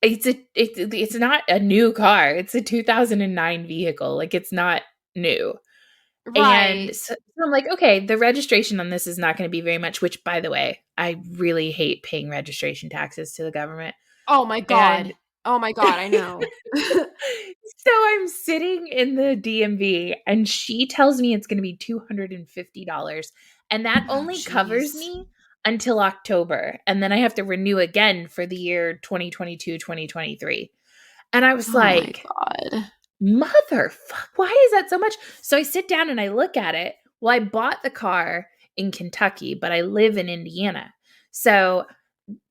[SPEAKER 3] it's not a new car. It's a 2009 vehicle. Like it's not new. And
[SPEAKER 4] Right.
[SPEAKER 3] so I'm like, okay, the registration on this is not going to be very much, which by the way, I really hate paying registration taxes to the government.
[SPEAKER 4] Oh my God.
[SPEAKER 3] And
[SPEAKER 4] Oh my God, I know.
[SPEAKER 3] so I'm sitting in the DMV and she tells me it's going to be $250. And that
[SPEAKER 4] Oh,
[SPEAKER 3] only covers
[SPEAKER 4] jeez.
[SPEAKER 3] me until October. And then I have to renew again for the year 2022, 2023. And I was
[SPEAKER 4] Oh my
[SPEAKER 3] like,
[SPEAKER 4] God.
[SPEAKER 3] motherfuck, why is that so much? So I sit down and I look at it. Well, I bought the car in Kentucky, but I live in Indiana. So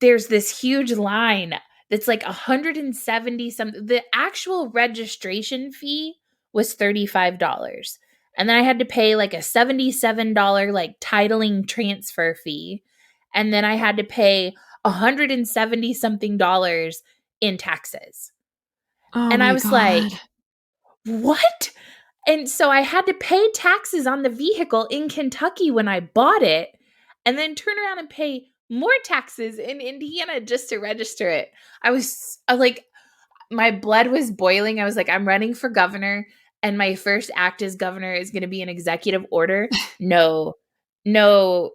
[SPEAKER 3] there's this huge line that's like 170 something. The actual registration fee was $35. And then I had to pay like a $77 like titling transfer fee. And then I had to pay 170 something dollars in taxes.
[SPEAKER 4] Oh
[SPEAKER 3] And I
[SPEAKER 4] my
[SPEAKER 3] was
[SPEAKER 4] God.
[SPEAKER 3] like, what? And so I had to pay taxes on the vehicle in Kentucky when I bought it, and then turn around and pay more taxes in Indiana just to register it. I like, my blood was boiling. I was like, I'm running for governor, and my first act as governor is going to be an executive order. No, no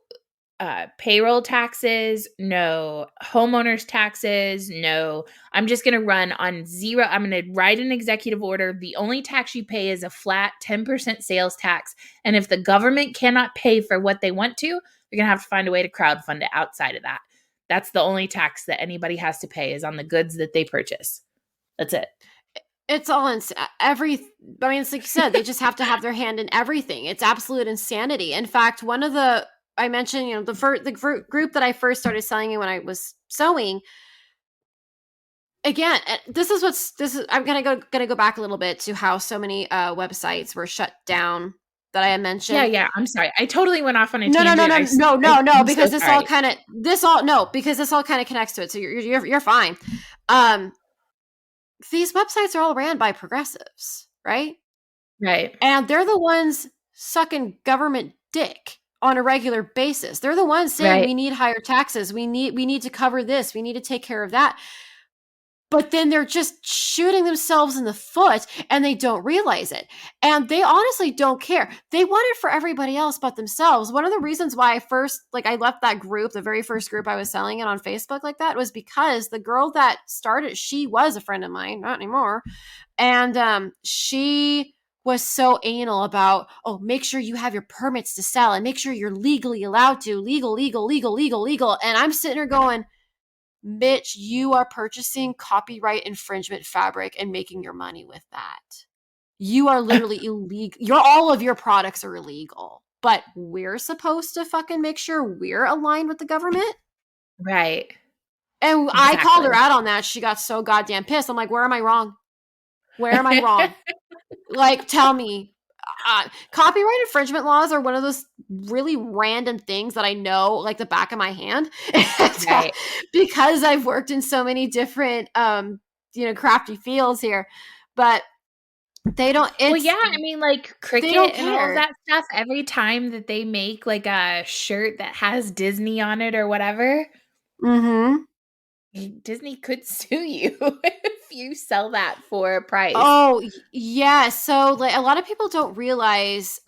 [SPEAKER 3] payroll taxes, no homeowners taxes, no. I'm just going to run on zero. I'm going to write an executive order. The only tax you pay is a flat 10% sales tax. And if the government cannot pay for what they want to, they're going to have to find a way to crowdfund it outside of that. That's the only tax that anybody has to pay is on the goods that they purchase. That's it.
[SPEAKER 4] It's all I mean, it's like you said, they just have to have their hand in everything. It's absolute insanity. In fact, one of the, I mentioned, the group that I first started selling in when I was sewing, again, I'm gonna go back a little bit to how so many websites were shut down that I had
[SPEAKER 3] Yeah,
[SPEAKER 4] mentioned.
[SPEAKER 3] yeah. I'm sorry. I totally went off on a
[SPEAKER 4] No, no, no,
[SPEAKER 3] tangent.
[SPEAKER 4] no, no, no, no,
[SPEAKER 3] I'm so
[SPEAKER 4] because this all
[SPEAKER 3] sorry.
[SPEAKER 4] kind of this all no, because this all kind of connects to it. So you're fine. Um, these websites are all ran by progressives, right?
[SPEAKER 3] Right.
[SPEAKER 4] And they're the ones sucking government dick on a regular basis. They're the ones saying
[SPEAKER 3] Right.
[SPEAKER 4] we need higher taxes, we need to cover this, we need to take care of that. But then they're just shooting themselves in the foot and they don't realize it. And they honestly don't care. They want it for everybody else but themselves. One of the reasons why I left that group, the very first group I was selling it on Facebook like that, was because the girl that started, she was a friend of mine, not anymore. And she was so anal about, oh, make sure you have your permits to sell and make sure you're legally allowed to, legal, legal, legal, legal, legal. And I'm sitting there going, Mitch, you are purchasing copyright infringement fabric and making your money with that. You are literally illegal. All of your products are illegal, but we're supposed to fucking make sure we're aligned with the government.
[SPEAKER 3] Right.
[SPEAKER 4] And I called her
[SPEAKER 3] Exactly.
[SPEAKER 4] out on that. She got so goddamn pissed. I'm like, where am I wrong? Where am I wrong? Like, tell me. Copyright infringement laws are one of those really random things that I know like the back of my hand.
[SPEAKER 3] Right.
[SPEAKER 4] Because I've worked in so many different crafty fields here. But they don't
[SPEAKER 3] Well, yeah, I mean, like
[SPEAKER 4] they don't
[SPEAKER 3] Cricket and all of
[SPEAKER 4] care.
[SPEAKER 3] that stuff, every time that they make like a shirt that has Disney on it or whatever,
[SPEAKER 4] Mm-hmm.
[SPEAKER 3] Disney could sue you if you sell that for a price.
[SPEAKER 4] Oh, yeah. So like a lot of people don't realize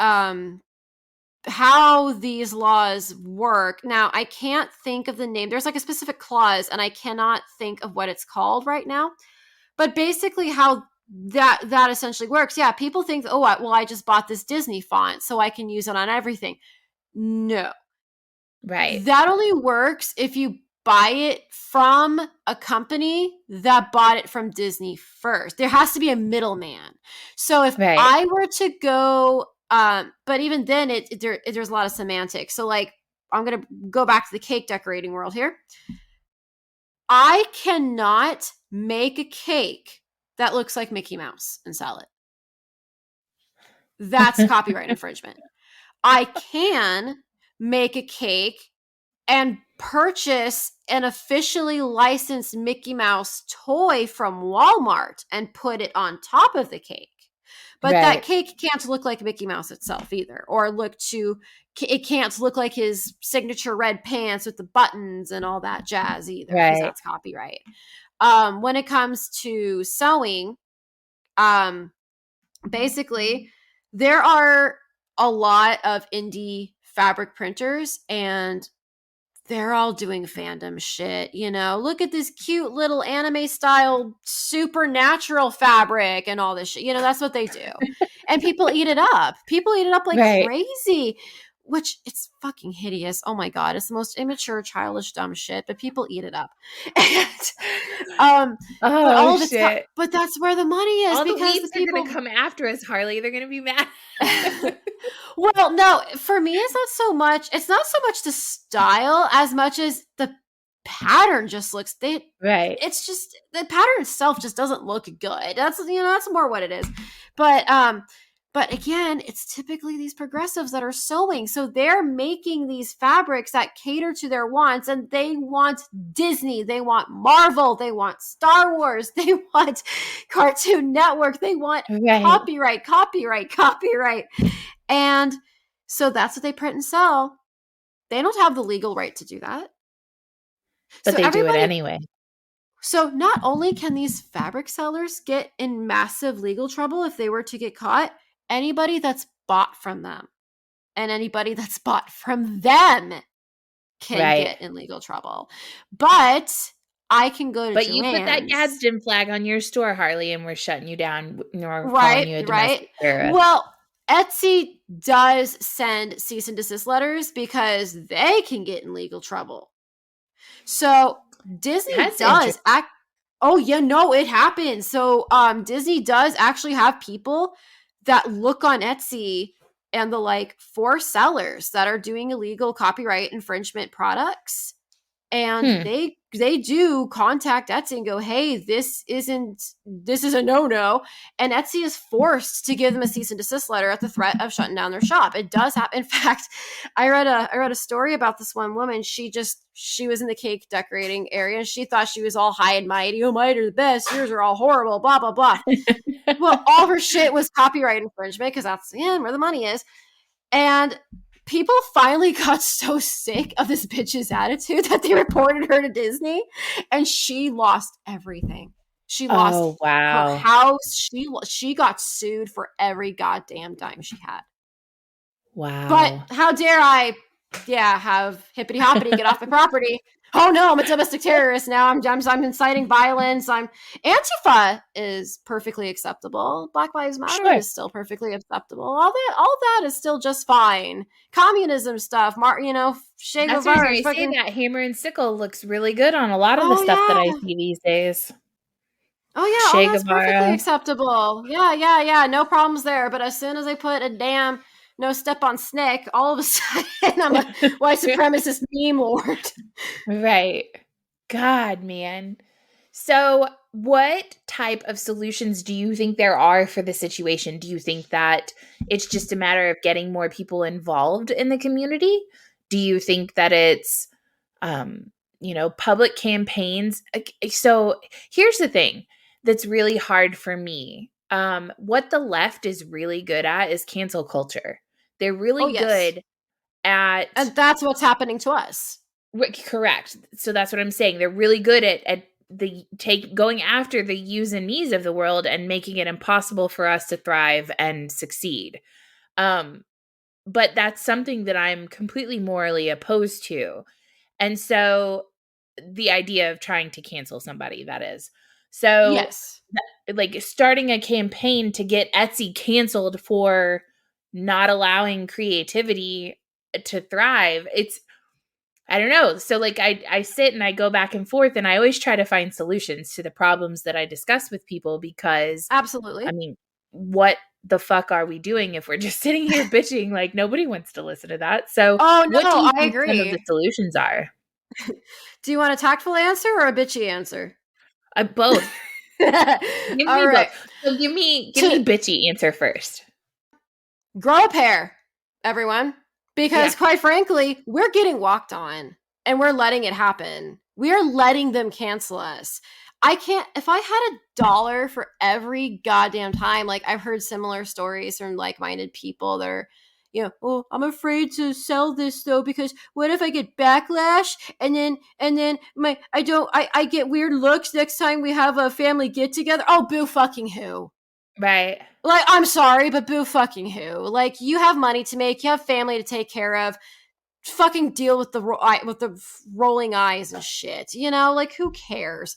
[SPEAKER 4] how these laws work. Now, I can't think of the name. There's like a specific clause and I cannot think of what it's called right now. But basically how that essentially works. Yeah, people think, "Oh, I just bought this Disney font so I can use it on everything." No.
[SPEAKER 3] Right.
[SPEAKER 4] That only works if you buy it from a company that bought it from Disney first. There has to be a middleman. So if
[SPEAKER 3] Right.
[SPEAKER 4] I were to go, but even then, there's a lot of semantics. So like, I'm gonna go back to the cake decorating world here. I cannot make a cake that looks like Mickey Mouse and sell it. That's copyright infringement. I can make a cake and purchase an officially licensed Mickey Mouse toy from Walmart and put it on top of the cake. But that
[SPEAKER 3] Right.
[SPEAKER 4] cake can't look like Mickey Mouse itself either, or it can't look like his signature red pants with the buttons and all that jazz either, because
[SPEAKER 3] Right.
[SPEAKER 4] that's copyright. When it comes to sewing, basically, there are a lot of indie fabric printers, and they're all doing fandom shit. Look at this cute little anime style supernatural fabric and all this shit. That's what they do. And people eat it up. People eat it up like
[SPEAKER 3] Right.
[SPEAKER 4] crazy, which it's fucking hideous. Oh my God. It's the most immature, childish, dumb shit, but people eat it up. And, but all
[SPEAKER 3] Oh
[SPEAKER 4] of it's
[SPEAKER 3] shit.
[SPEAKER 4] but that's where the money is,
[SPEAKER 3] All the
[SPEAKER 4] because
[SPEAKER 3] weebs
[SPEAKER 4] the
[SPEAKER 3] are
[SPEAKER 4] people
[SPEAKER 3] gonna come after us, Harley. They're gonna be mad.
[SPEAKER 4] Well, no, for me, it's not so much the style as much as the pattern just looks,
[SPEAKER 3] Right.
[SPEAKER 4] it's just, the pattern itself just doesn't look good. That's more what it is. But again, it's typically these progressives that are sewing. So they're making these fabrics that cater to their wants, and they want Disney, they want Marvel, they want Star Wars, they want Cartoon Network, they want
[SPEAKER 3] Right.
[SPEAKER 4] copyright. And so that's what they print and sell. They don't have the legal right to do that.
[SPEAKER 3] But
[SPEAKER 4] So
[SPEAKER 3] they do it anyway.
[SPEAKER 4] So not only can these fabric sellers get in massive legal trouble if they were to get caught, anybody that's bought from them and anybody that's bought from them can
[SPEAKER 3] Right.
[SPEAKER 4] get in legal trouble. But I can go to
[SPEAKER 3] But you put that
[SPEAKER 4] Joann's.
[SPEAKER 3] Gadsden flag on your store, Harley, and we're shutting you down. Nor calling
[SPEAKER 4] Right,
[SPEAKER 3] you a
[SPEAKER 4] right.
[SPEAKER 3] domestic terrorist.
[SPEAKER 4] Well, Etsy does send cease and desist letters because they can get in legal trouble. So Disney
[SPEAKER 3] That's
[SPEAKER 4] does act. Oh yeah, no, it happens. So Disney does actually have people that look on Etsy and for sellers that are doing illegal copyright infringement products, and they do contact Etsy and go, hey, this is a no-no, and Etsy is forced to give them a cease and desist letter at the threat of shutting down their shop. It does happen. In fact, I read a story about this one woman. She was in the cake decorating area, and she thought she was all high and mighty. Oh, mine are the best, yours are all horrible, blah blah blah. Well, all her shit was copyright infringement, because that's where the money is. And people finally got so sick of this bitch's attitude that they reported her to Disney, and she lost everything. She lost her house. She got sued for every goddamn dime she had.
[SPEAKER 3] Wow.
[SPEAKER 4] But how dare I, have hippity hoppity get off my property? Oh no, I'm a domestic terrorist now. I'm inciting violence. Antifa is perfectly acceptable. Black Lives Matter is still perfectly acceptable. All that is still just fine. Communism stuff, Che
[SPEAKER 3] That's
[SPEAKER 4] Guevara.
[SPEAKER 3] what I say. That hammer and sickle looks really good on a lot of the stuff that I see these days.
[SPEAKER 4] Oh yeah,
[SPEAKER 3] Che
[SPEAKER 4] all that's
[SPEAKER 3] Guevara.
[SPEAKER 4] perfectly acceptable. Yeah, no problems there. But as soon as I put a damn no step on Snick, all of a sudden I'm a white supremacist meme lord.
[SPEAKER 3] Right. God, man. So what type of solutions do you think there are for the situation? Do you think that it's just a matter of getting more people involved in the community? Do you think that it's, public campaigns? So here's the thing that's really hard for me. What the left is really good at is cancel culture. They're really good at...
[SPEAKER 4] And that's what's happening to us.
[SPEAKER 3] Correct. So that's what I'm saying. They're really good at going after the yous and me's of the world and making it impossible for us to thrive and succeed. But that's something that I'm completely morally opposed to. And so the idea of trying to cancel somebody, that is. So
[SPEAKER 4] yes.
[SPEAKER 3] Starting a campaign to get Etsy canceled for not allowing creativity to thrive, I don't know. So I sit and I go back and forth, and I always try to find solutions to the problems that I discuss with people, because
[SPEAKER 4] absolutely,
[SPEAKER 3] I mean, what the fuck are we doing if we're just sitting here bitching? Nobody wants to listen to that. So
[SPEAKER 4] what do you
[SPEAKER 3] think some of the solutions are?
[SPEAKER 4] Do you want a tactful answer or a bitchy answer?
[SPEAKER 3] Both. Give me both. So give me bitchy answer first.
[SPEAKER 4] Grow a pair, everyone. Because quite frankly, we're getting walked on and we're letting it happen. We are letting them cancel us. I can't, if I had $1 for every goddamn time, like I've heard similar stories from like-minded people that are, oh, I'm afraid to sell this though, because what if I get backlash and then I get weird looks next time we have a family get together? Oh, boo fucking who?
[SPEAKER 3] Right.
[SPEAKER 4] Like, I'm sorry, but boo fucking who? Like, you have money to make, you have family to take care of. Fucking deal with the rolling eyes and shit. Like, who cares?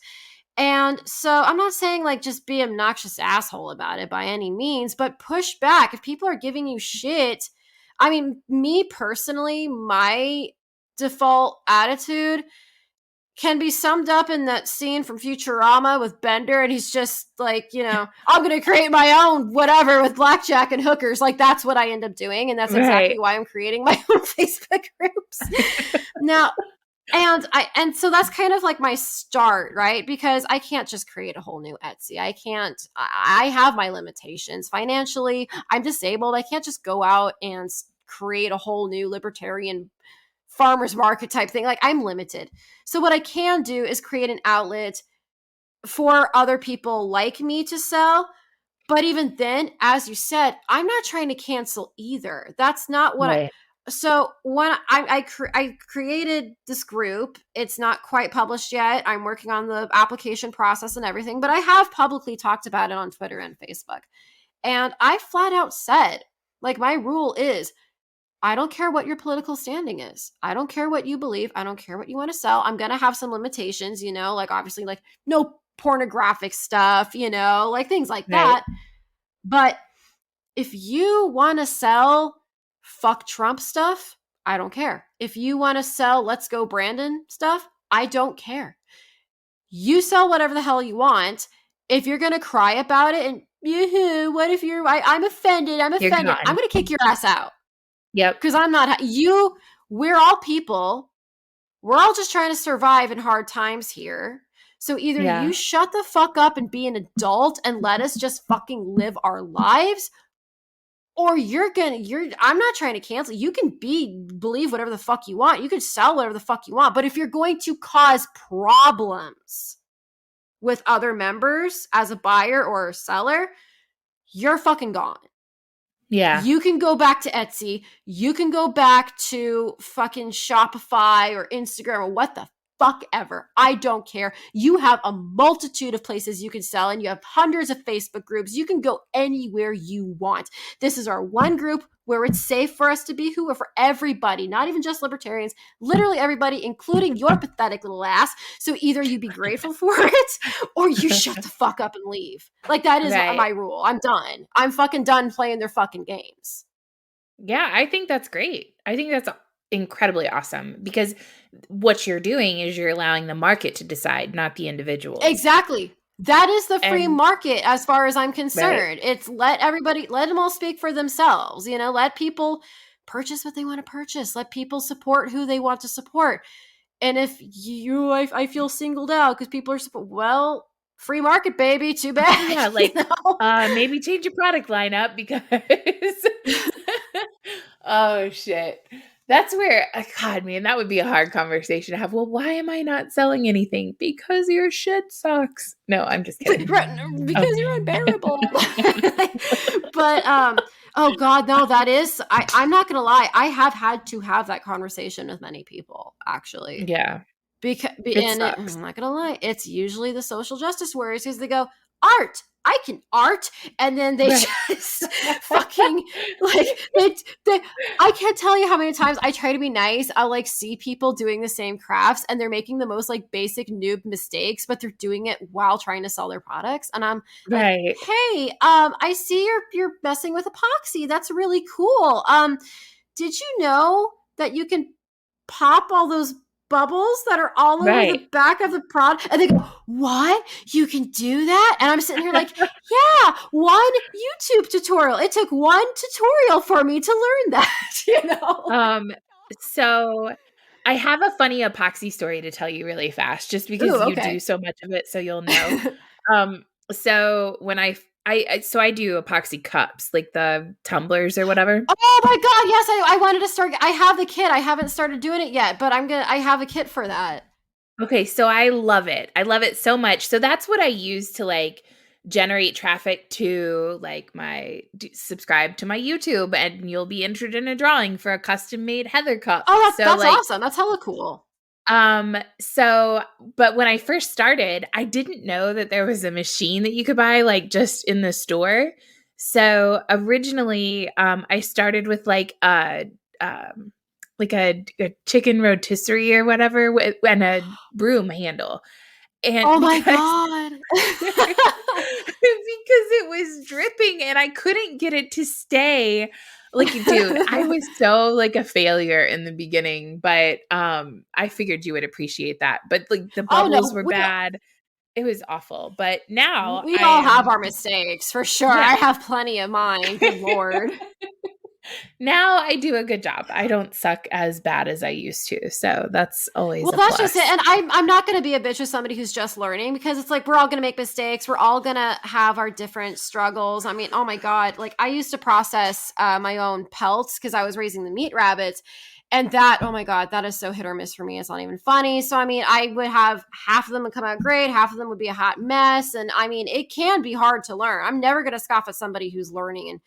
[SPEAKER 4] And so I'm not saying like just be obnoxious asshole about it by any means, but push back. If people are giving you shit, I mean, me personally, my default attitude can be summed up in that scene from Futurama with Bender, and he's just like, I'm going to create my own whatever with blackjack and hookers. Like, that's what I end up doing, and that's exactly why I'm creating my own Facebook groups. Now, and so that's kind of like my start, right? Because I can't just create a whole new Etsy. I have my limitations. Financially, I'm disabled. I can't just go out and create a whole new libertarian farmer's market type thing. Like, I'm limited. So what I can do is create an outlet for other people like me to sell. But even then, as you said, I'm not trying to cancel either. That's not what So when I created this group, it's not quite published yet. I'm working on the application process and everything, but I have publicly talked about it on Twitter and Facebook. And I flat out said, like, my rule is, I don't care what your political standing is. I don't care what you believe. I don't care what you want to sell. I'm going to have some limitations, like obviously like no pornographic stuff, like things like that. But if you want to sell fuck Trump stuff, I don't care. If you want to sell Let's Go Brandon stuff, I don't care. You sell whatever the hell you want. If you're going to cry about it and, what if I'm offended, I'm going to kick your ass out.
[SPEAKER 3] Yep.
[SPEAKER 4] Because I'm not, we're all people. We're all just trying to survive in hard times here. So either you shut the fuck up and be an adult and let us just fucking live our lives, or I'm not trying to cancel. You can believe whatever the fuck you want. You can sell whatever the fuck you want. But if you're going to cause problems with other members as a buyer or a seller, you're fucking gone.
[SPEAKER 3] Yeah.
[SPEAKER 4] You can go back to Etsy. You can go back to fucking Shopify or Instagram or what the fuck ever. I don't care. You have a multitude of places you can sell, and you have hundreds of Facebook groups. You can go anywhere you want. This is our one group where it's safe for us to be who are for everybody, not even just libertarians, literally everybody, including your pathetic little ass. So either you be grateful for it or you shut the fuck up and leave. Like, that is my rule. I'm done. I'm fucking done playing their fucking games.
[SPEAKER 3] Yeah, I think that's great. I think that's incredibly awesome, because what you're doing is you're allowing the market to decide, not the individual.
[SPEAKER 4] Exactly. That is the free market as far as I'm concerned. It's let them all speak for themselves. Let people purchase what they want to purchase. Let people support who they want to support. And if I feel singled out because people are free market, baby. Too bad.
[SPEAKER 3] Yeah, like maybe change your product lineup because oh shit. That's where, God, man, that would be a hard conversation to have. Well, why am I not selling anything? Because your shit sucks. No, I'm just kidding.
[SPEAKER 4] Because you're unbearable. But, oh God, no, that is, I'm not going to lie. I have had to have that conversation with many people, actually.
[SPEAKER 3] Yeah.
[SPEAKER 4] I'm not going to lie. It's usually the social justice warriors, because they go, art. I can art, and then they just fucking like they I can't tell you how many times I try to be nice. I'll like see people doing the same crafts and they're making the most like basic noob mistakes, but they're doing it while trying to sell their products. And I'm like, hey, I see you're messing with epoxy. That's really cool. Did you know that you can pop all those bubbles that are all over the back of the product? And they go, what? You can do that? And I'm sitting here like, yeah, one YouTube tutorial. It took one tutorial for me to learn that,
[SPEAKER 3] So I have a funny epoxy story to tell you really fast, just because you do so much of it, so you'll know. So when I do epoxy cups, like the tumblers or whatever.
[SPEAKER 4] Oh my God. Yes. I wanted to start. I have the kit. I haven't started doing it yet, but I have a kit for that.
[SPEAKER 3] Okay, so I love it. I love it so much. So that's what I use to like generate traffic to like subscribe to my YouTube, and you'll be entered in a drawing for a custom made Heather cup.
[SPEAKER 4] Oh,
[SPEAKER 3] So
[SPEAKER 4] that's
[SPEAKER 3] like
[SPEAKER 4] awesome. That's hella cool.
[SPEAKER 3] but when I first started, I didn't know that there was a machine that you could buy like just in the store. So originally, I started with like a chicken rotisserie or whatever and a broom handle. And
[SPEAKER 4] Oh my
[SPEAKER 3] because
[SPEAKER 4] God.
[SPEAKER 3] because it was dripping and I couldn't get it to stay. Like, dude, I was so like a failure in the beginning, but I figured you would appreciate that. But like the
[SPEAKER 4] Oh
[SPEAKER 3] bubbles
[SPEAKER 4] no,
[SPEAKER 3] were bad. It was awful. But now
[SPEAKER 4] we
[SPEAKER 3] I
[SPEAKER 4] all have
[SPEAKER 3] am
[SPEAKER 4] our mistakes for sure.
[SPEAKER 3] yeah.
[SPEAKER 4] I have plenty of mine. Good Lord.
[SPEAKER 3] Now I do a good job. I don't suck as bad as I used to. So that's always
[SPEAKER 4] Well,
[SPEAKER 3] a
[SPEAKER 4] that's
[SPEAKER 3] plus.
[SPEAKER 4] just it. And I'm not going to be a bitch with somebody who's just learning, because it's like we're all going to make mistakes. We're all going to have our different struggles. I mean, oh my God. Like I used to process my own pelts because I was raising the meat rabbits. And that, oh my God, that is so hit or miss for me. It's not even funny. So, I mean, I would have half of them would come out great. Half of them would be a hot mess. And I mean, it can be hard to learn. I'm never going to scoff at somebody who's learning and,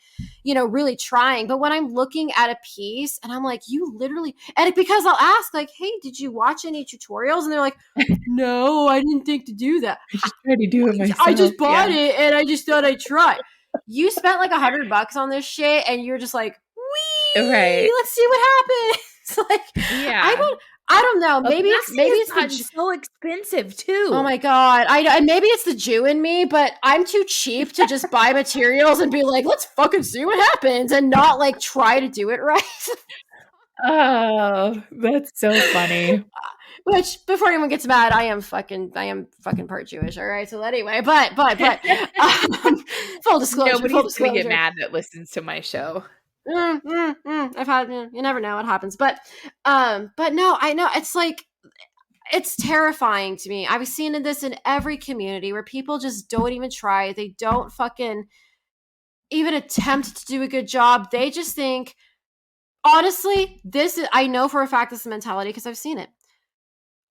[SPEAKER 4] really trying. But when I'm looking at a piece and I'm like, you literally, and because I'll ask like, hey, did you watch any tutorials? And they're like, no, I didn't think to do that.
[SPEAKER 3] I just try to do it myself.
[SPEAKER 4] I just bought it and I just thought I'd try. You spent like $100 on this shit and you're just like, wee,
[SPEAKER 3] right.
[SPEAKER 4] let's see what happens. Like,
[SPEAKER 3] Yeah.
[SPEAKER 4] I don't know. Maybe it's
[SPEAKER 3] gotten so expensive too.
[SPEAKER 4] Oh my God. And maybe it's the Jew in me, but I'm too cheap to just buy materials and be like, let's fucking see what happens, and not like try to do it right.
[SPEAKER 3] Oh, that's so funny.
[SPEAKER 4] Which, before anyone gets mad, I am fucking part Jewish. All right. So anyway, but full disclosure.
[SPEAKER 3] Nobody's gonna get mad that listens to my show.
[SPEAKER 4] I've had, you never know what happens, but no, I know it's like, it's terrifying to me. I've seen this in every community where people just don't even try. They don't fucking even attempt to do a good job. They just think, honestly, I know for a fact this is the mentality because I've seen it.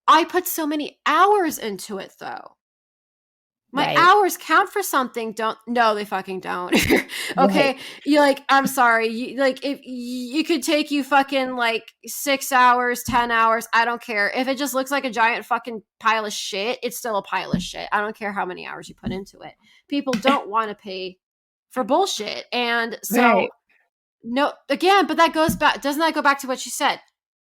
[SPEAKER 4] I put so many hours into it though. My hours count for something. No, they fucking don't. Okay. Right. You like, I'm sorry. If you could take you fucking like 6 hours, 10 hours. I don't care. If it just looks like a giant fucking pile of shit, it's still a pile of shit. I don't care how many hours you put into it. People don't want to pay for bullshit. And so no, again, but that goes back. Doesn't that go back to what you said?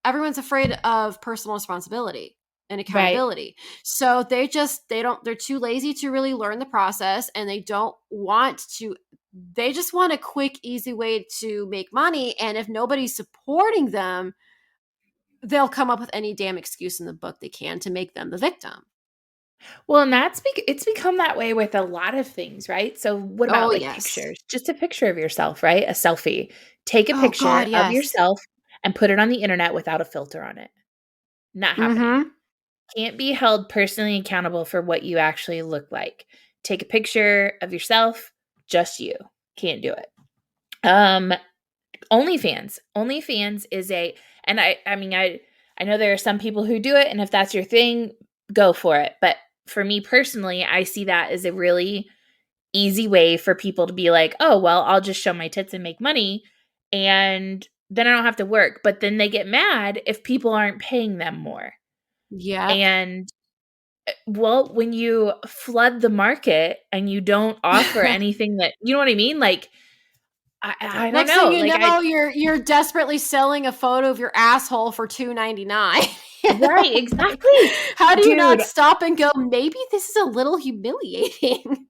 [SPEAKER 4] Everyone's afraid of personal responsibility and accountability. Right. So they're too lazy to really learn the process, and they just want a quick, easy way to make money. And if nobody's supporting them, they'll come up with any damn excuse in the book they can to make them the victim.
[SPEAKER 3] Well, and it's become that way with a lot of things, right? So what about pictures? Just a picture of yourself, right? A selfie. Take a picture of yourself and put it on the internet without a filter on it. Not happening. Mm-hmm. Can't be held personally accountable for what you actually look like. Take a picture of yourself, just you. Can't do it. OnlyFans. OnlyFans is and I know there are some people who do it, and if that's your thing, go for it. But for me personally, I see that as a really easy way for people to be like, oh, well, I'll just show my tits and make money, and then I don't have to work. But then they get mad if people aren't paying them more. Yeah. And well, when you flood the market and you don't offer anything that, you know what I mean? Like, I don't know.
[SPEAKER 4] Next thing you know, you're desperately selling a photo of your asshole for $2.99.
[SPEAKER 3] Right, exactly.
[SPEAKER 4] How do you not stop and go, maybe this is a little humiliating?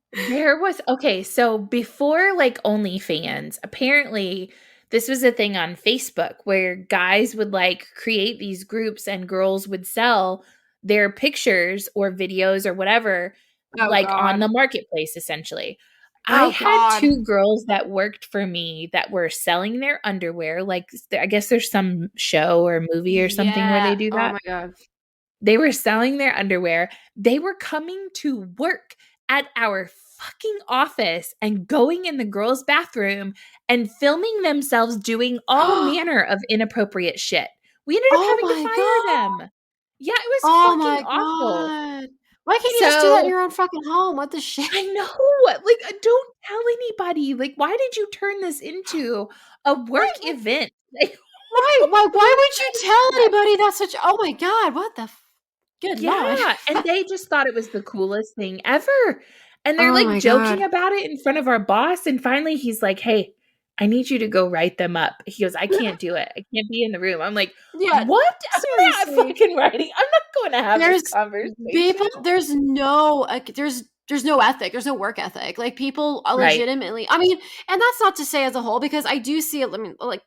[SPEAKER 3] So before like OnlyFans, apparently this was a thing on Facebook where guys would like create these groups and girls would sell their pictures or videos or whatever on the marketplace, essentially. I had 2 girls that worked for me that were selling their underwear. Like, I guess there's some show or movie or something where they do that.
[SPEAKER 4] Oh my God.
[SPEAKER 3] They were selling their underwear. They were coming to work at our fucking office and going in the girls' bathroom and filming themselves doing all manner of inappropriate shit. We ended up having to fire them. Yeah, it was
[SPEAKER 4] Oh
[SPEAKER 3] fucking
[SPEAKER 4] my
[SPEAKER 3] awful.
[SPEAKER 4] god. Why can't you just do that in
[SPEAKER 3] So
[SPEAKER 4] your own fucking home? What the shit?
[SPEAKER 3] I know, like, don't tell anybody. Like, why did you turn this into a work
[SPEAKER 4] Right,
[SPEAKER 3] event? Like,
[SPEAKER 4] right. Why would you
[SPEAKER 3] why did
[SPEAKER 4] tell
[SPEAKER 3] that?
[SPEAKER 4] anybody that's such oh my god, what the good lord.
[SPEAKER 3] Yeah, and they just thought it was the coolest thing ever. And they're,
[SPEAKER 4] Oh
[SPEAKER 3] like,
[SPEAKER 4] my
[SPEAKER 3] joking
[SPEAKER 4] god.
[SPEAKER 3] about it in front of our boss, and finally he's like, "Hey, I need you to go write them up." He goes, "I can't do it. I can't be in the room." I'm like,
[SPEAKER 4] Yeah,
[SPEAKER 3] "What? I'm not
[SPEAKER 4] seriously.
[SPEAKER 3] fucking writing. I'm not going to have this
[SPEAKER 4] There's
[SPEAKER 3] conversation."
[SPEAKER 4] people there's no ethic, there's no work ethic. Like people are
[SPEAKER 3] Right,
[SPEAKER 4] legitimately I mean, and that's not to say as a whole because I do see it I mean like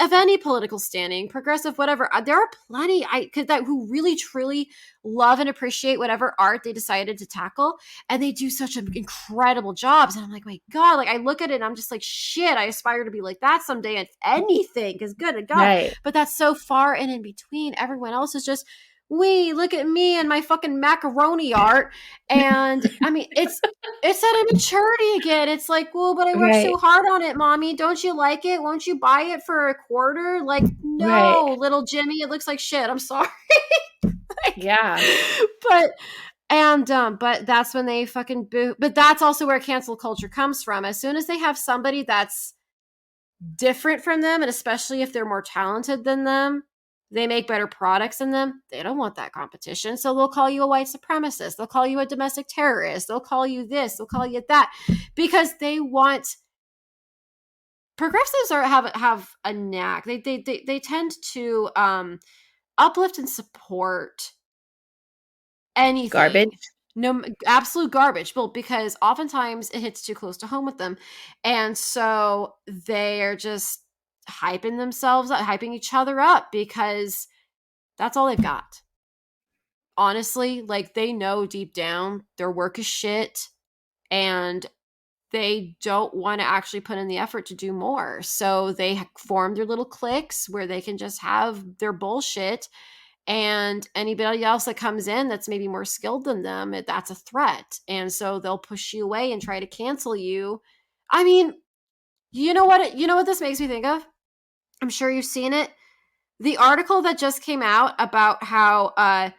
[SPEAKER 4] of any political standing, progressive, whatever, there are plenty that who really truly love and appreciate whatever art they decided to tackle, and they do such incredible jobs. And I'm like, my god, like I look at it, and I'm just like, shit, I aspire to be like that someday. If anything, because good God,
[SPEAKER 3] right.
[SPEAKER 4] but that's so far and in between. Everyone else is just. We look at me and my fucking macaroni art, and I mean, it's that immaturity again. It's like, well, but I worked so
[SPEAKER 3] Right,
[SPEAKER 4] hard on it, mommy. Don't you like it? Won't you buy it for a quarter? Like,
[SPEAKER 3] right.
[SPEAKER 4] no, little Jimmy, it looks like shit. I'm sorry. Like,
[SPEAKER 3] Yeah.
[SPEAKER 4] but but that's when they fucking boo. But that's also where cancel culture comes from. As soon as they have somebody that's different from them, and especially if they're more talented than them, they make better products than them. They don't want that competition. So they'll call you a white supremacist. They'll call you a domestic terrorist. They'll call you this. They'll call you that because they want progressives have a knack. They tend to uplift and support anything.
[SPEAKER 3] Garbage.
[SPEAKER 4] No absolute garbage, well, because oftentimes it hits too close to home with them. And so they're just hyping themselves up, hyping each other up because that's all they've got. Honestly, like they know deep down their work is shit and they don't want to actually put in the effort to do more. So they form their little cliques where they can just have their bullshit, and anybody else that comes in that's maybe more skilled than them, that's a threat. And so they'll push you away and try to cancel you. I mean, you know what this makes me think of? I'm sure you've seen it. The article that just came out about how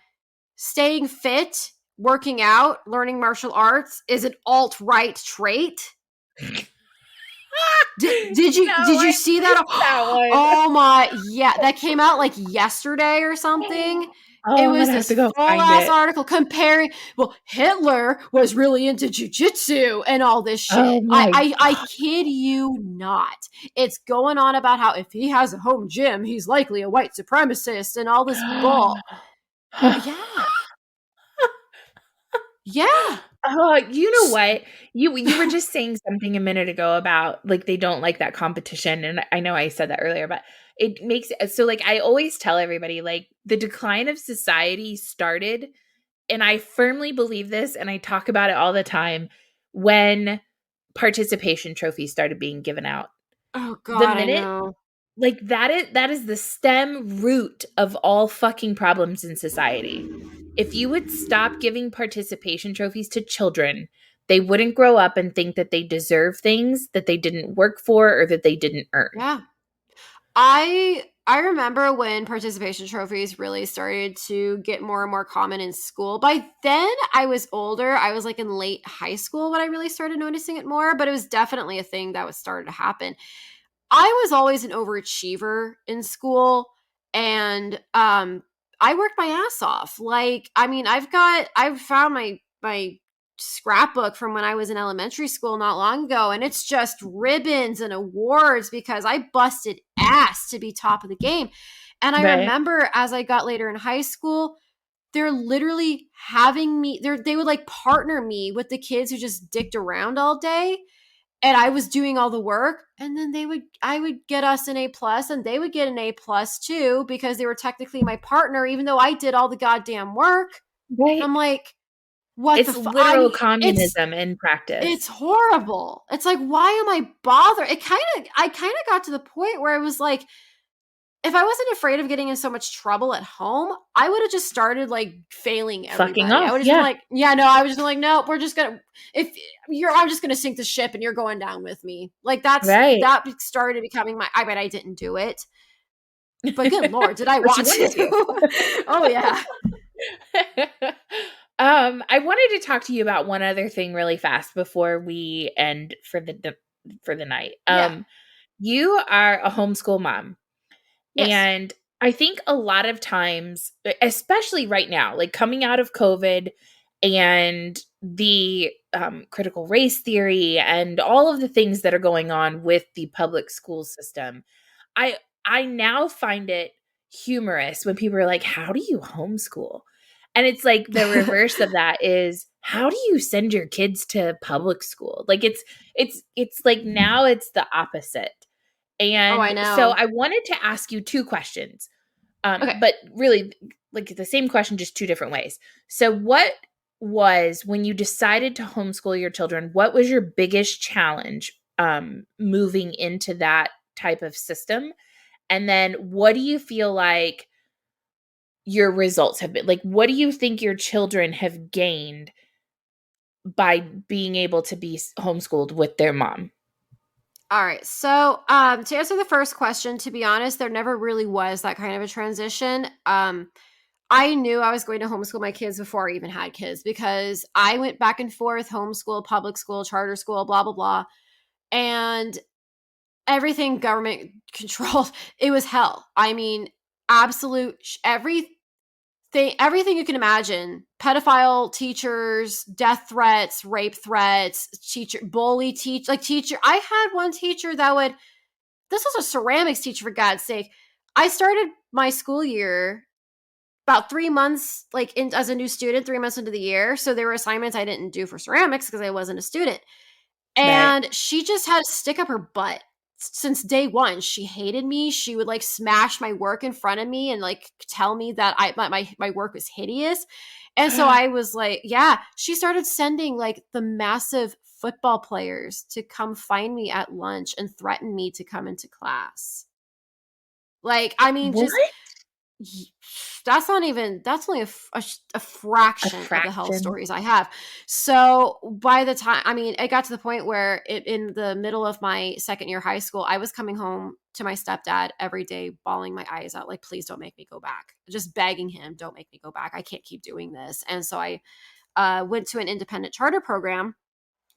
[SPEAKER 4] staying fit, working out, learning martial arts is an alt-right trait. Did you
[SPEAKER 3] No,
[SPEAKER 4] did you
[SPEAKER 3] I
[SPEAKER 4] see that?
[SPEAKER 3] missed that one.
[SPEAKER 4] Oh my, yeah, that came out like yesterday or something. It
[SPEAKER 3] Oh, I'm
[SPEAKER 4] was
[SPEAKER 3] gonna have
[SPEAKER 4] this
[SPEAKER 3] to go
[SPEAKER 4] full
[SPEAKER 3] find
[SPEAKER 4] ass
[SPEAKER 3] it.
[SPEAKER 4] article comparing. Well, Hitler was really into jujitsu and all this
[SPEAKER 3] Oh
[SPEAKER 4] shit.
[SPEAKER 3] my
[SPEAKER 4] I kid you not. It's going on about how if he has a home gym, he's likely a white supremacist and all this bull. Yeah, yeah.
[SPEAKER 3] Oh, you know what? You were just saying something a minute ago about like they don't like that competition, and I know I said that earlier, but it makes so like I always tell everybody like the decline of society started, and I firmly believe this, and I talk about it all the time when participation trophies started being given out.
[SPEAKER 4] Oh
[SPEAKER 3] The
[SPEAKER 4] God, I
[SPEAKER 3] minute
[SPEAKER 4] know.
[SPEAKER 3] like that is the stem root of all fucking problems in society. If you would stop giving participation trophies to children, they wouldn't grow up and think that they deserve things that they didn't work for or that they didn't earn.
[SPEAKER 4] Yeah. I remember when participation trophies really started to get more and more common in school. By then, I was older. I was like in late high school when I really started noticing it more, but it was definitely a thing that was started to happen. I was always an overachiever in school, and I worked my ass off. Like, I mean, I've found my scrapbook from when I was in elementary school not long ago, and it's just ribbons and awards because I busted ass to be top of the game. And I
[SPEAKER 3] Right.
[SPEAKER 4] remember as I got later in high school, they're literally having me they would like partner me with the kids who just dicked around all day, and I was doing all the work, and then I would get us an A plus and they would get an A plus too because they were technically my partner even though I did all the goddamn work. And
[SPEAKER 3] Right.
[SPEAKER 4] I'm like, what the
[SPEAKER 3] It's
[SPEAKER 4] fuck? I
[SPEAKER 3] literal
[SPEAKER 4] mean,
[SPEAKER 3] communism in
[SPEAKER 4] it's
[SPEAKER 3] practice.
[SPEAKER 4] horrible. It's like, why am I bothered? I kind of got to the point where I was like, if I wasn't afraid of getting in so much trouble at home, I would have just started like failing
[SPEAKER 3] Fucking
[SPEAKER 4] everybody. I
[SPEAKER 3] off.
[SPEAKER 4] would have just been
[SPEAKER 3] Yeah.
[SPEAKER 4] like, yeah, no, I was just like, no, we're just gonna if you're I'm just gonna sink the ship and you're going down with me. Like
[SPEAKER 3] Right.
[SPEAKER 4] that started becoming my I bet I didn't do it. But good Lord, did I
[SPEAKER 3] But you
[SPEAKER 4] want
[SPEAKER 3] wanted
[SPEAKER 4] to? Oh, yeah.
[SPEAKER 3] I wanted to talk to you about one other thing really fast before we end for the night.
[SPEAKER 4] Yeah.
[SPEAKER 3] You are a homeschool mom,
[SPEAKER 4] Yes.
[SPEAKER 3] and I think a lot of times, especially right now, like coming out of COVID and the critical race theory and all of the things that are going on with the public school system, I I now find it humorous when people are like, "How do you homeschool?" And it's like the reverse of that is, "How do you send your kids to public school?" Like it's like now it's the opposite.
[SPEAKER 4] Oh, I
[SPEAKER 3] And so
[SPEAKER 4] know.
[SPEAKER 3] I wanted to ask you two questions.
[SPEAKER 4] Okay.
[SPEAKER 3] But really like the same question, just two different ways. So what was when you decided to homeschool your children, what was your biggest challenge moving into that type of system? And then what do you feel like your results have been? Like, what do you think your children have gained by being able to be homeschooled with their mom?
[SPEAKER 4] All right. So, to answer the first question, to be honest, there never really was that kind of a transition. I knew I was going to homeschool my kids before I even had kids because I went back and forth homeschool, public school, charter school, blah, blah, blah. And everything government controlled, it was hell. I mean, absolute everything you can imagine. Pedophile teachers, death threats, rape threats, teacher bully teacher. I had one teacher that would this was a ceramics teacher, for God's sake. I started my school year about 3 months as a new student, 3 months into the year. So there were assignments I didn't do for ceramics because I wasn't a student.
[SPEAKER 3] Right.
[SPEAKER 4] And she just had to stick up her butt since day one. She hated me. She would smash my work in front of me and tell me that my work was hideous. And so I was like, yeah, she started sending the massive football players to come find me at lunch and threaten me to come into class. I mean,
[SPEAKER 3] What?
[SPEAKER 4] just that's only a fraction of the hell
[SPEAKER 3] Fraction.
[SPEAKER 4] stories I have. So by the time, I mean, it got to the point where in the middle of my second year high school, I was coming home to my stepdad every day, bawling my eyes out, like, please don't make me go back. Just begging him, don't make me go back. I can't keep doing this. And so I went to an independent charter program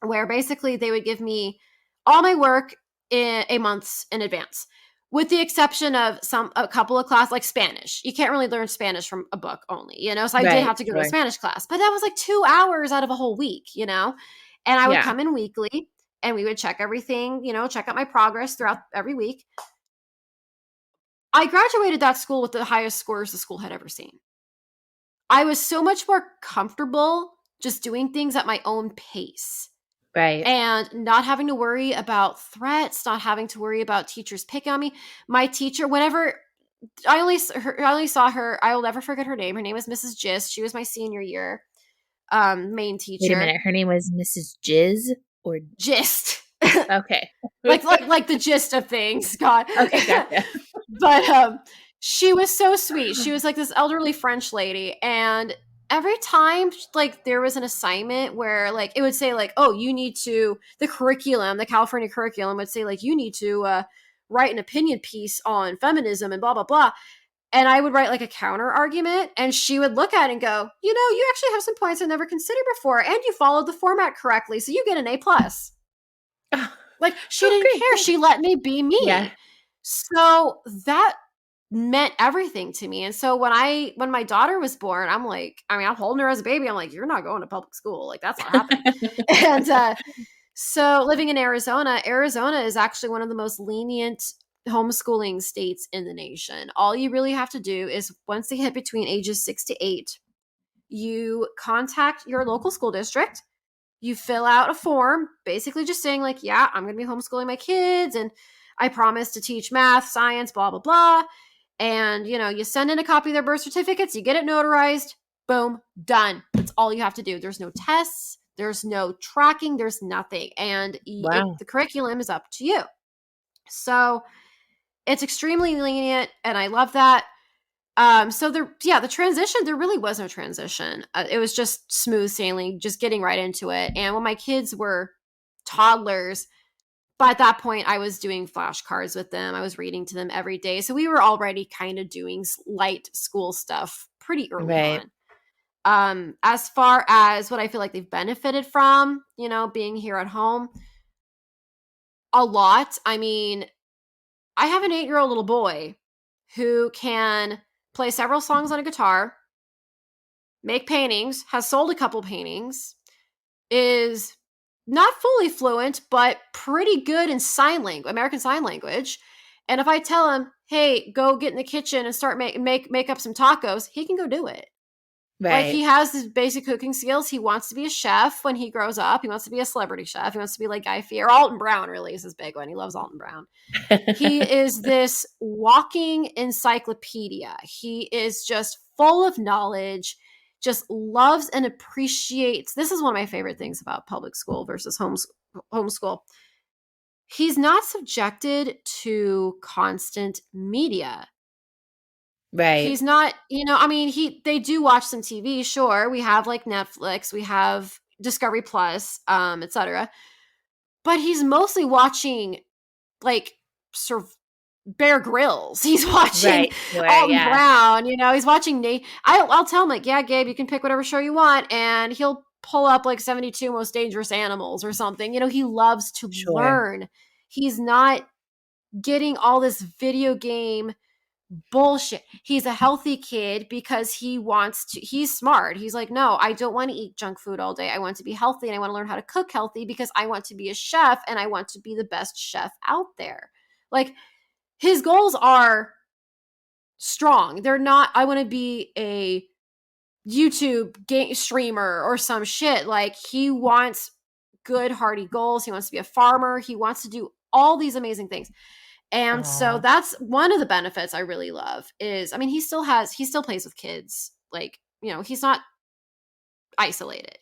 [SPEAKER 4] where basically they would give me all my work in a month in advance, with the exception of a couple of classes like Spanish. You can't really learn Spanish from a book only, so I did
[SPEAKER 3] Right.
[SPEAKER 4] have to go to a
[SPEAKER 3] Sure.
[SPEAKER 4] Spanish class, but that was 2 hours out of a whole week, and I would
[SPEAKER 3] Yeah.
[SPEAKER 4] come in weekly and we would check everything, check out my progress throughout every week. I graduated that school with the highest scores the school had ever seen. I was so much more comfortable just doing things at my own pace
[SPEAKER 3] Right.
[SPEAKER 4] and not having to worry about threats, not having to worry about teachers picking on me. My teacher, whenever I only saw her, I will never forget her name. Her name was Mrs. Gist. She was my senior year main
[SPEAKER 3] Wait a
[SPEAKER 4] teacher.
[SPEAKER 3] minute. Her name was Mrs. Jizz or
[SPEAKER 4] Gist.
[SPEAKER 3] okay.
[SPEAKER 4] like the gist of things. God.
[SPEAKER 3] Okay, gotcha.
[SPEAKER 4] But she was so sweet. She was this elderly French lady, and every time there was an assignment where it would say oh, you need to, the California curriculum would say you need to write an opinion piece on feminism and blah blah blah, and I would write a counter argument, and she would look at it and go, you actually have some points I never considered before, and you followed the format correctly, so you get an A+. She didn't
[SPEAKER 3] great,
[SPEAKER 4] care.
[SPEAKER 3] great.
[SPEAKER 4] She let me be me.
[SPEAKER 3] Yeah.
[SPEAKER 4] So that meant everything to me. And so when my daughter was born, I'm I'm holding her as a baby. I'm like, you're not going to public school. That's not happening. And so living in Arizona is actually one of the most lenient homeschooling states in the nation. All you really have to do is once they hit between ages 6 to 8, you contact your local school district. You fill out a form basically just saying yeah, I'm going to be homeschooling my kids and I promise to teach math, science, blah, blah, blah. And, you send in a copy of their birth certificates, you get it notarized, boom, done. That's all you have to do. There's no tests, there's no tracking, there's nothing. And
[SPEAKER 3] Wow.
[SPEAKER 4] the curriculum is up to you. So it's extremely lenient, and I love that. So the transition, there really was no transition. It was just smooth sailing, just getting right into it. And when my kids were toddlers, But at that point, I was doing flashcards with them. I was reading to them every day. So we were already kind of doing light school stuff pretty early
[SPEAKER 3] Right.
[SPEAKER 4] on. As far as what I feel like they've benefited from, being here at home, a lot. I mean, I have an 8-year-old little boy who can play several songs on a guitar, make paintings, has sold a couple paintings, is not fully fluent, but pretty good in American Sign Language. And if I tell him, hey, go get in the kitchen and start make up some tacos, he can go do it.
[SPEAKER 3] Right.
[SPEAKER 4] Like, he has his basic cooking skills. He wants to be a chef when he grows up. He wants to be a celebrity chef. He wants to be like Guy Fieri, or Alton Brown, really, is his big one. He loves Alton Brown. He is this walking encyclopedia. He is just full of knowledge, just loves and appreciates. This is one of my favorite things about public school versus homeschool. He's not subjected to constant media.
[SPEAKER 3] Right.
[SPEAKER 4] He's not, they do watch some TV, sure. We have like Netflix, we have Discovery Plus, etc. But he's mostly watching like sort of Bear Grylls. He's watching Alton Brown, he's watching Nate. I'll tell him, like, yeah, Gabe, you can pick whatever show you want, and he'll pull up like 72 Most Dangerous Animals or something. He loves to learn. He's not getting all this video game bullshit. He's a healthy kid because he's smart. He's like, no, I don't want to eat junk food all day. I want to be healthy, and I want to learn how to cook healthy because I want to be a chef, and I want to be the best chef out there. Like, his goals are strong. They're not, I want to be a YouTube game streamer or some shit. Like, he wants good, hearty goals. He wants to be a farmer. He wants to do all these amazing things. And so that's one of the benefits I really love is, he still plays with kids. Like, he's not isolated.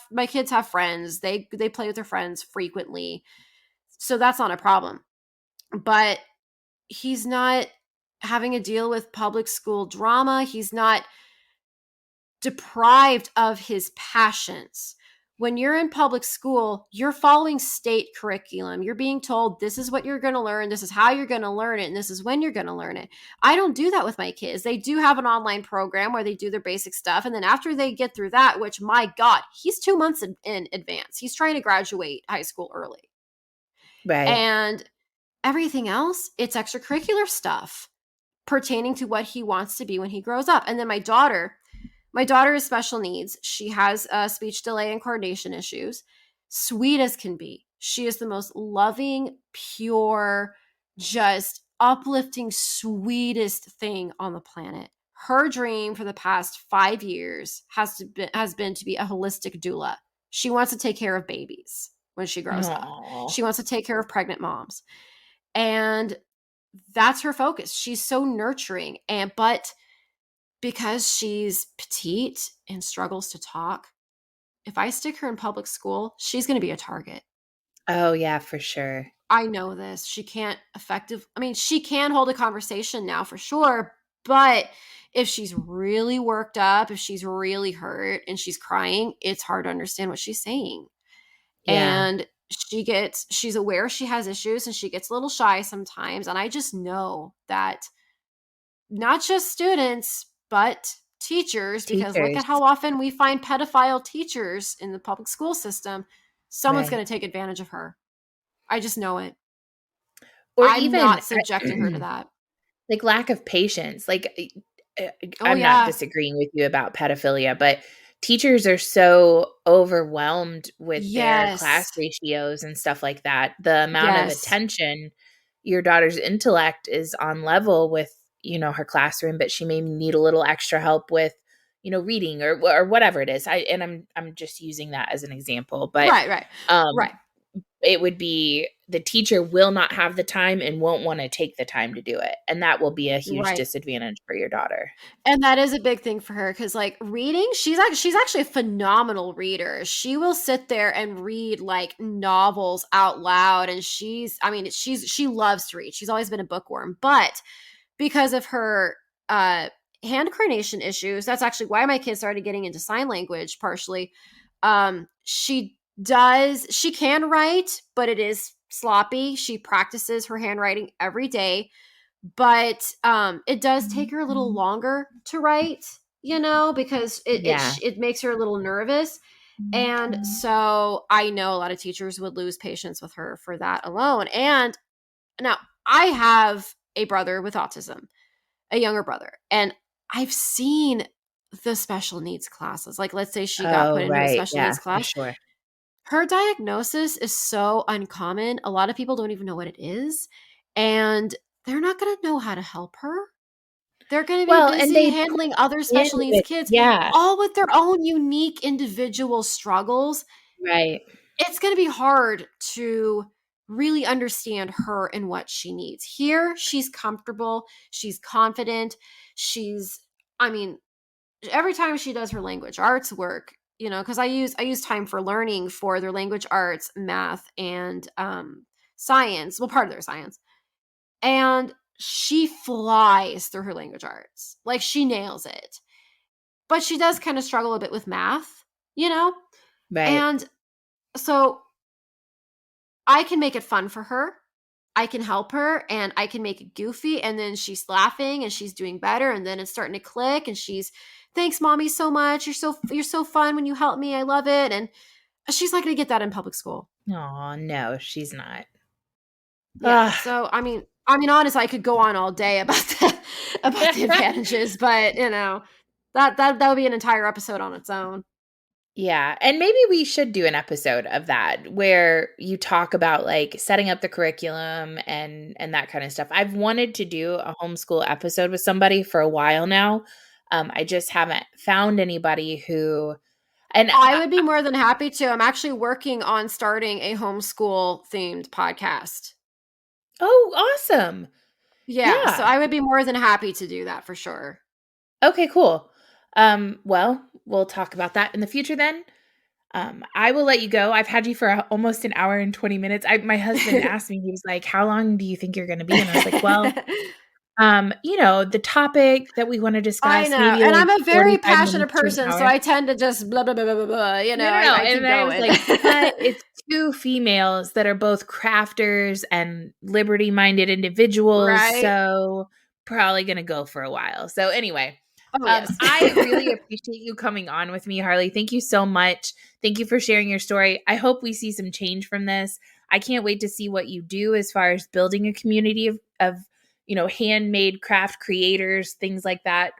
[SPEAKER 4] My kids have friends. They play with their friends frequently. So that's not a problem. But he's not having to deal with public school drama. He's not deprived of his passions. When you're in public school, you're following state curriculum. You're being told this is what you're going to learn. This is how you're going to learn it. And this is when you're going to learn it. I don't do that with my kids. They do have an online program where they do their basic stuff. And then after they get through that, which, my God, he's 2 months in advance. He's trying to graduate high school early.
[SPEAKER 3] Right.
[SPEAKER 4] And everything else, it's extracurricular stuff pertaining to what he wants to be when he grows up. And then my daughter has special needs. She has speech delay and coordination issues. Sweet as can be. She is the most loving, pure, just uplifting, sweetest thing on the planet. Her dream for the past 5 years has been to be a holistic doula. She wants to take care of babies when she grows up. She wants to take care of pregnant moms. And that's her focus. She's so nurturing. But because she's petite and struggles to talk, if I stick her in public school, she's going to be a target.
[SPEAKER 3] Oh, yeah, for sure.
[SPEAKER 4] I know this. She can't she can hold a conversation now for sure. But if she's really worked up, if she's really hurt and she's crying, it's hard to understand what she's saying. Yeah. And she's aware she has issues and she gets a little shy sometimes. And I just know that not just students, but teachers, because look at how often we find pedophile teachers in the public school system. Someone's going to take advantage of her. I just know it. Or I'm not subjecting her to that.
[SPEAKER 3] Like lack of patience. Like, I'm not disagreeing with you about pedophilia, but teachers are so overwhelmed with their class ratios and stuff like that. The amount of attention, your daughter's intellect is on level with, her classroom, but she may need a little extra help with, reading or whatever it is. I'm just using that as an example, but
[SPEAKER 4] right.
[SPEAKER 3] It would be the teacher will not have the time and won't want to take the time to do it. And that will be a huge disadvantage for your daughter.
[SPEAKER 4] And that is a big thing for her. Cause like reading, she's actually a phenomenal reader. She will sit there and read like novels out loud. And she loves to read. She's always been a bookworm, but because of her, hand coordination issues, that's actually why my kids started getting into sign language partially. She can write, but it is sloppy. She practices her handwriting every day, but it does take her a little longer to write, because it makes her a little nervous. And so I know a lot of teachers would lose patience with her for that alone. And now I have a brother with autism, a younger brother, and I've seen the special needs classes. Like, let's say she got put into a special needs class.
[SPEAKER 3] For sure.
[SPEAKER 4] Her diagnosis is so uncommon. A lot of people don't even know what it is, and they're not going to know how to help her. They're going to be busy handling other special needs kids, all with their own unique individual struggles.
[SPEAKER 3] Right.
[SPEAKER 4] It's going to be hard to really understand her and what she needs. Here, she's comfortable. She's confident. Every time she does her language arts work, because I use time for learning for their language arts, math, and science. Well, part of their science. And she flies through her language arts. Like, she nails it. But she does kind of struggle a bit with math,
[SPEAKER 3] Right.
[SPEAKER 4] And so I can make it fun for her. I can help her, and I can make it goofy, and then she's laughing and she's doing better, and then it's starting to click, and she's, thanks, mommy, so much. You're so fun when you help me. I love it. And she's not going to get that in public school.
[SPEAKER 3] Oh, no, she's not.
[SPEAKER 4] Yeah. So, honestly, I could go on all day about the advantages, but that would be an entire episode on its own.
[SPEAKER 3] Yeah. And maybe we should do an episode of that where you talk about like setting up the curriculum and that kind of stuff. I've wanted to do a homeschool episode with somebody for a while now. I just haven't found anybody who, and
[SPEAKER 4] I would be more than happy to. I'm actually working on starting a homeschool themed podcast.
[SPEAKER 3] Oh, awesome.
[SPEAKER 4] Yeah. So I would be more than happy to do that for sure.
[SPEAKER 3] Okay, cool. Well, we'll talk about that in the future then. I will let you go. I've had you for almost an hour and 20 minutes. My husband asked me, he was like, how long do you think you're going to be? And I was like, well, the topic that we want to discuss.
[SPEAKER 4] I know.
[SPEAKER 3] Maybe
[SPEAKER 4] and
[SPEAKER 3] like
[SPEAKER 4] I'm a very passionate
[SPEAKER 3] to
[SPEAKER 4] person, so I tend to just blah, blah, blah, blah, blah, I keep
[SPEAKER 3] and I was
[SPEAKER 4] going.
[SPEAKER 3] like, but it's two females that are both crafters and liberty-minded individuals.
[SPEAKER 4] Right.
[SPEAKER 3] So probably going to go for a while. So anyway,
[SPEAKER 4] yes.
[SPEAKER 3] I really appreciate you coming on with me, Harley. Thank you so much. Thank you for sharing your story. I hope we see some change from this. I can't wait to see what you do as far as building a community of handmade craft creators, things like that,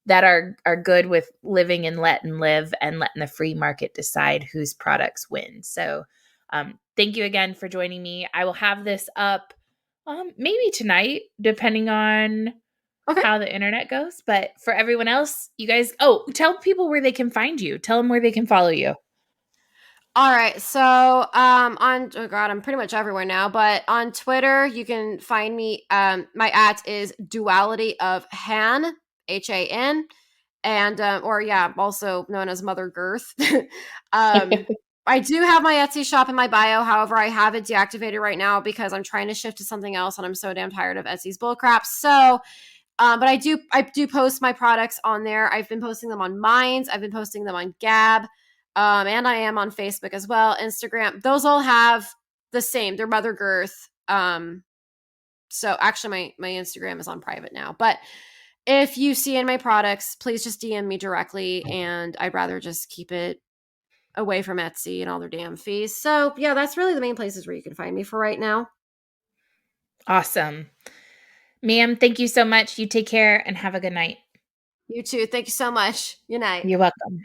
[SPEAKER 3] that are good with living and letting live and letting the free market decide whose products win. So thank you again for joining me. I will have this up maybe tonight, depending on how the internet goes. But for everyone else, you guys, tell people where they can find you. Tell them where they can follow you.
[SPEAKER 4] All right. So I'm pretty much everywhere now, but on Twitter, you can find me. My @ is Duality of Han, HAN, and also known as Mother Girth. I do have my Etsy shop in my bio. However, I have it deactivated right now because I'm trying to shift to something else, and I'm so damn tired of Etsy's bullcrap. So, but I do post my products on there. I've been posting them on Minds. I've been posting them on Gab. And I am on Facebook as well, Instagram. Those all have the same. They're Mother Girth. So actually my Instagram is on private now. But if you see in my products, please just DM me directly. And I'd rather just keep it away from Etsy and all their damn fees. So yeah, that's really the main places where you can find me for right now.
[SPEAKER 3] Awesome. Ma'am, thank you so much. You take care and have a good night.
[SPEAKER 4] You too. Thank you so much. Good night.
[SPEAKER 3] You're welcome.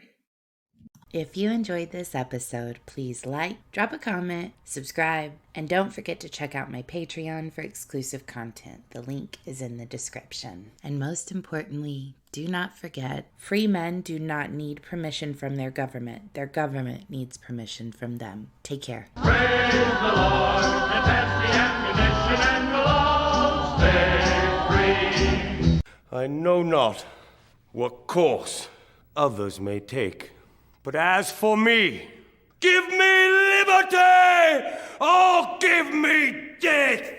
[SPEAKER 5] If you enjoyed this episode, please like, drop a comment, subscribe, and don't forget to check out my Patreon for exclusive content. The link is in the description. And most importantly, do not forget, free men do not need permission from their government. Their government needs permission from them. Take care.
[SPEAKER 1] Praise the Lord, and pass the ammunition, and we'll all stay free.
[SPEAKER 6] I know not what course others may take. But as for me, give me liberty or give me death!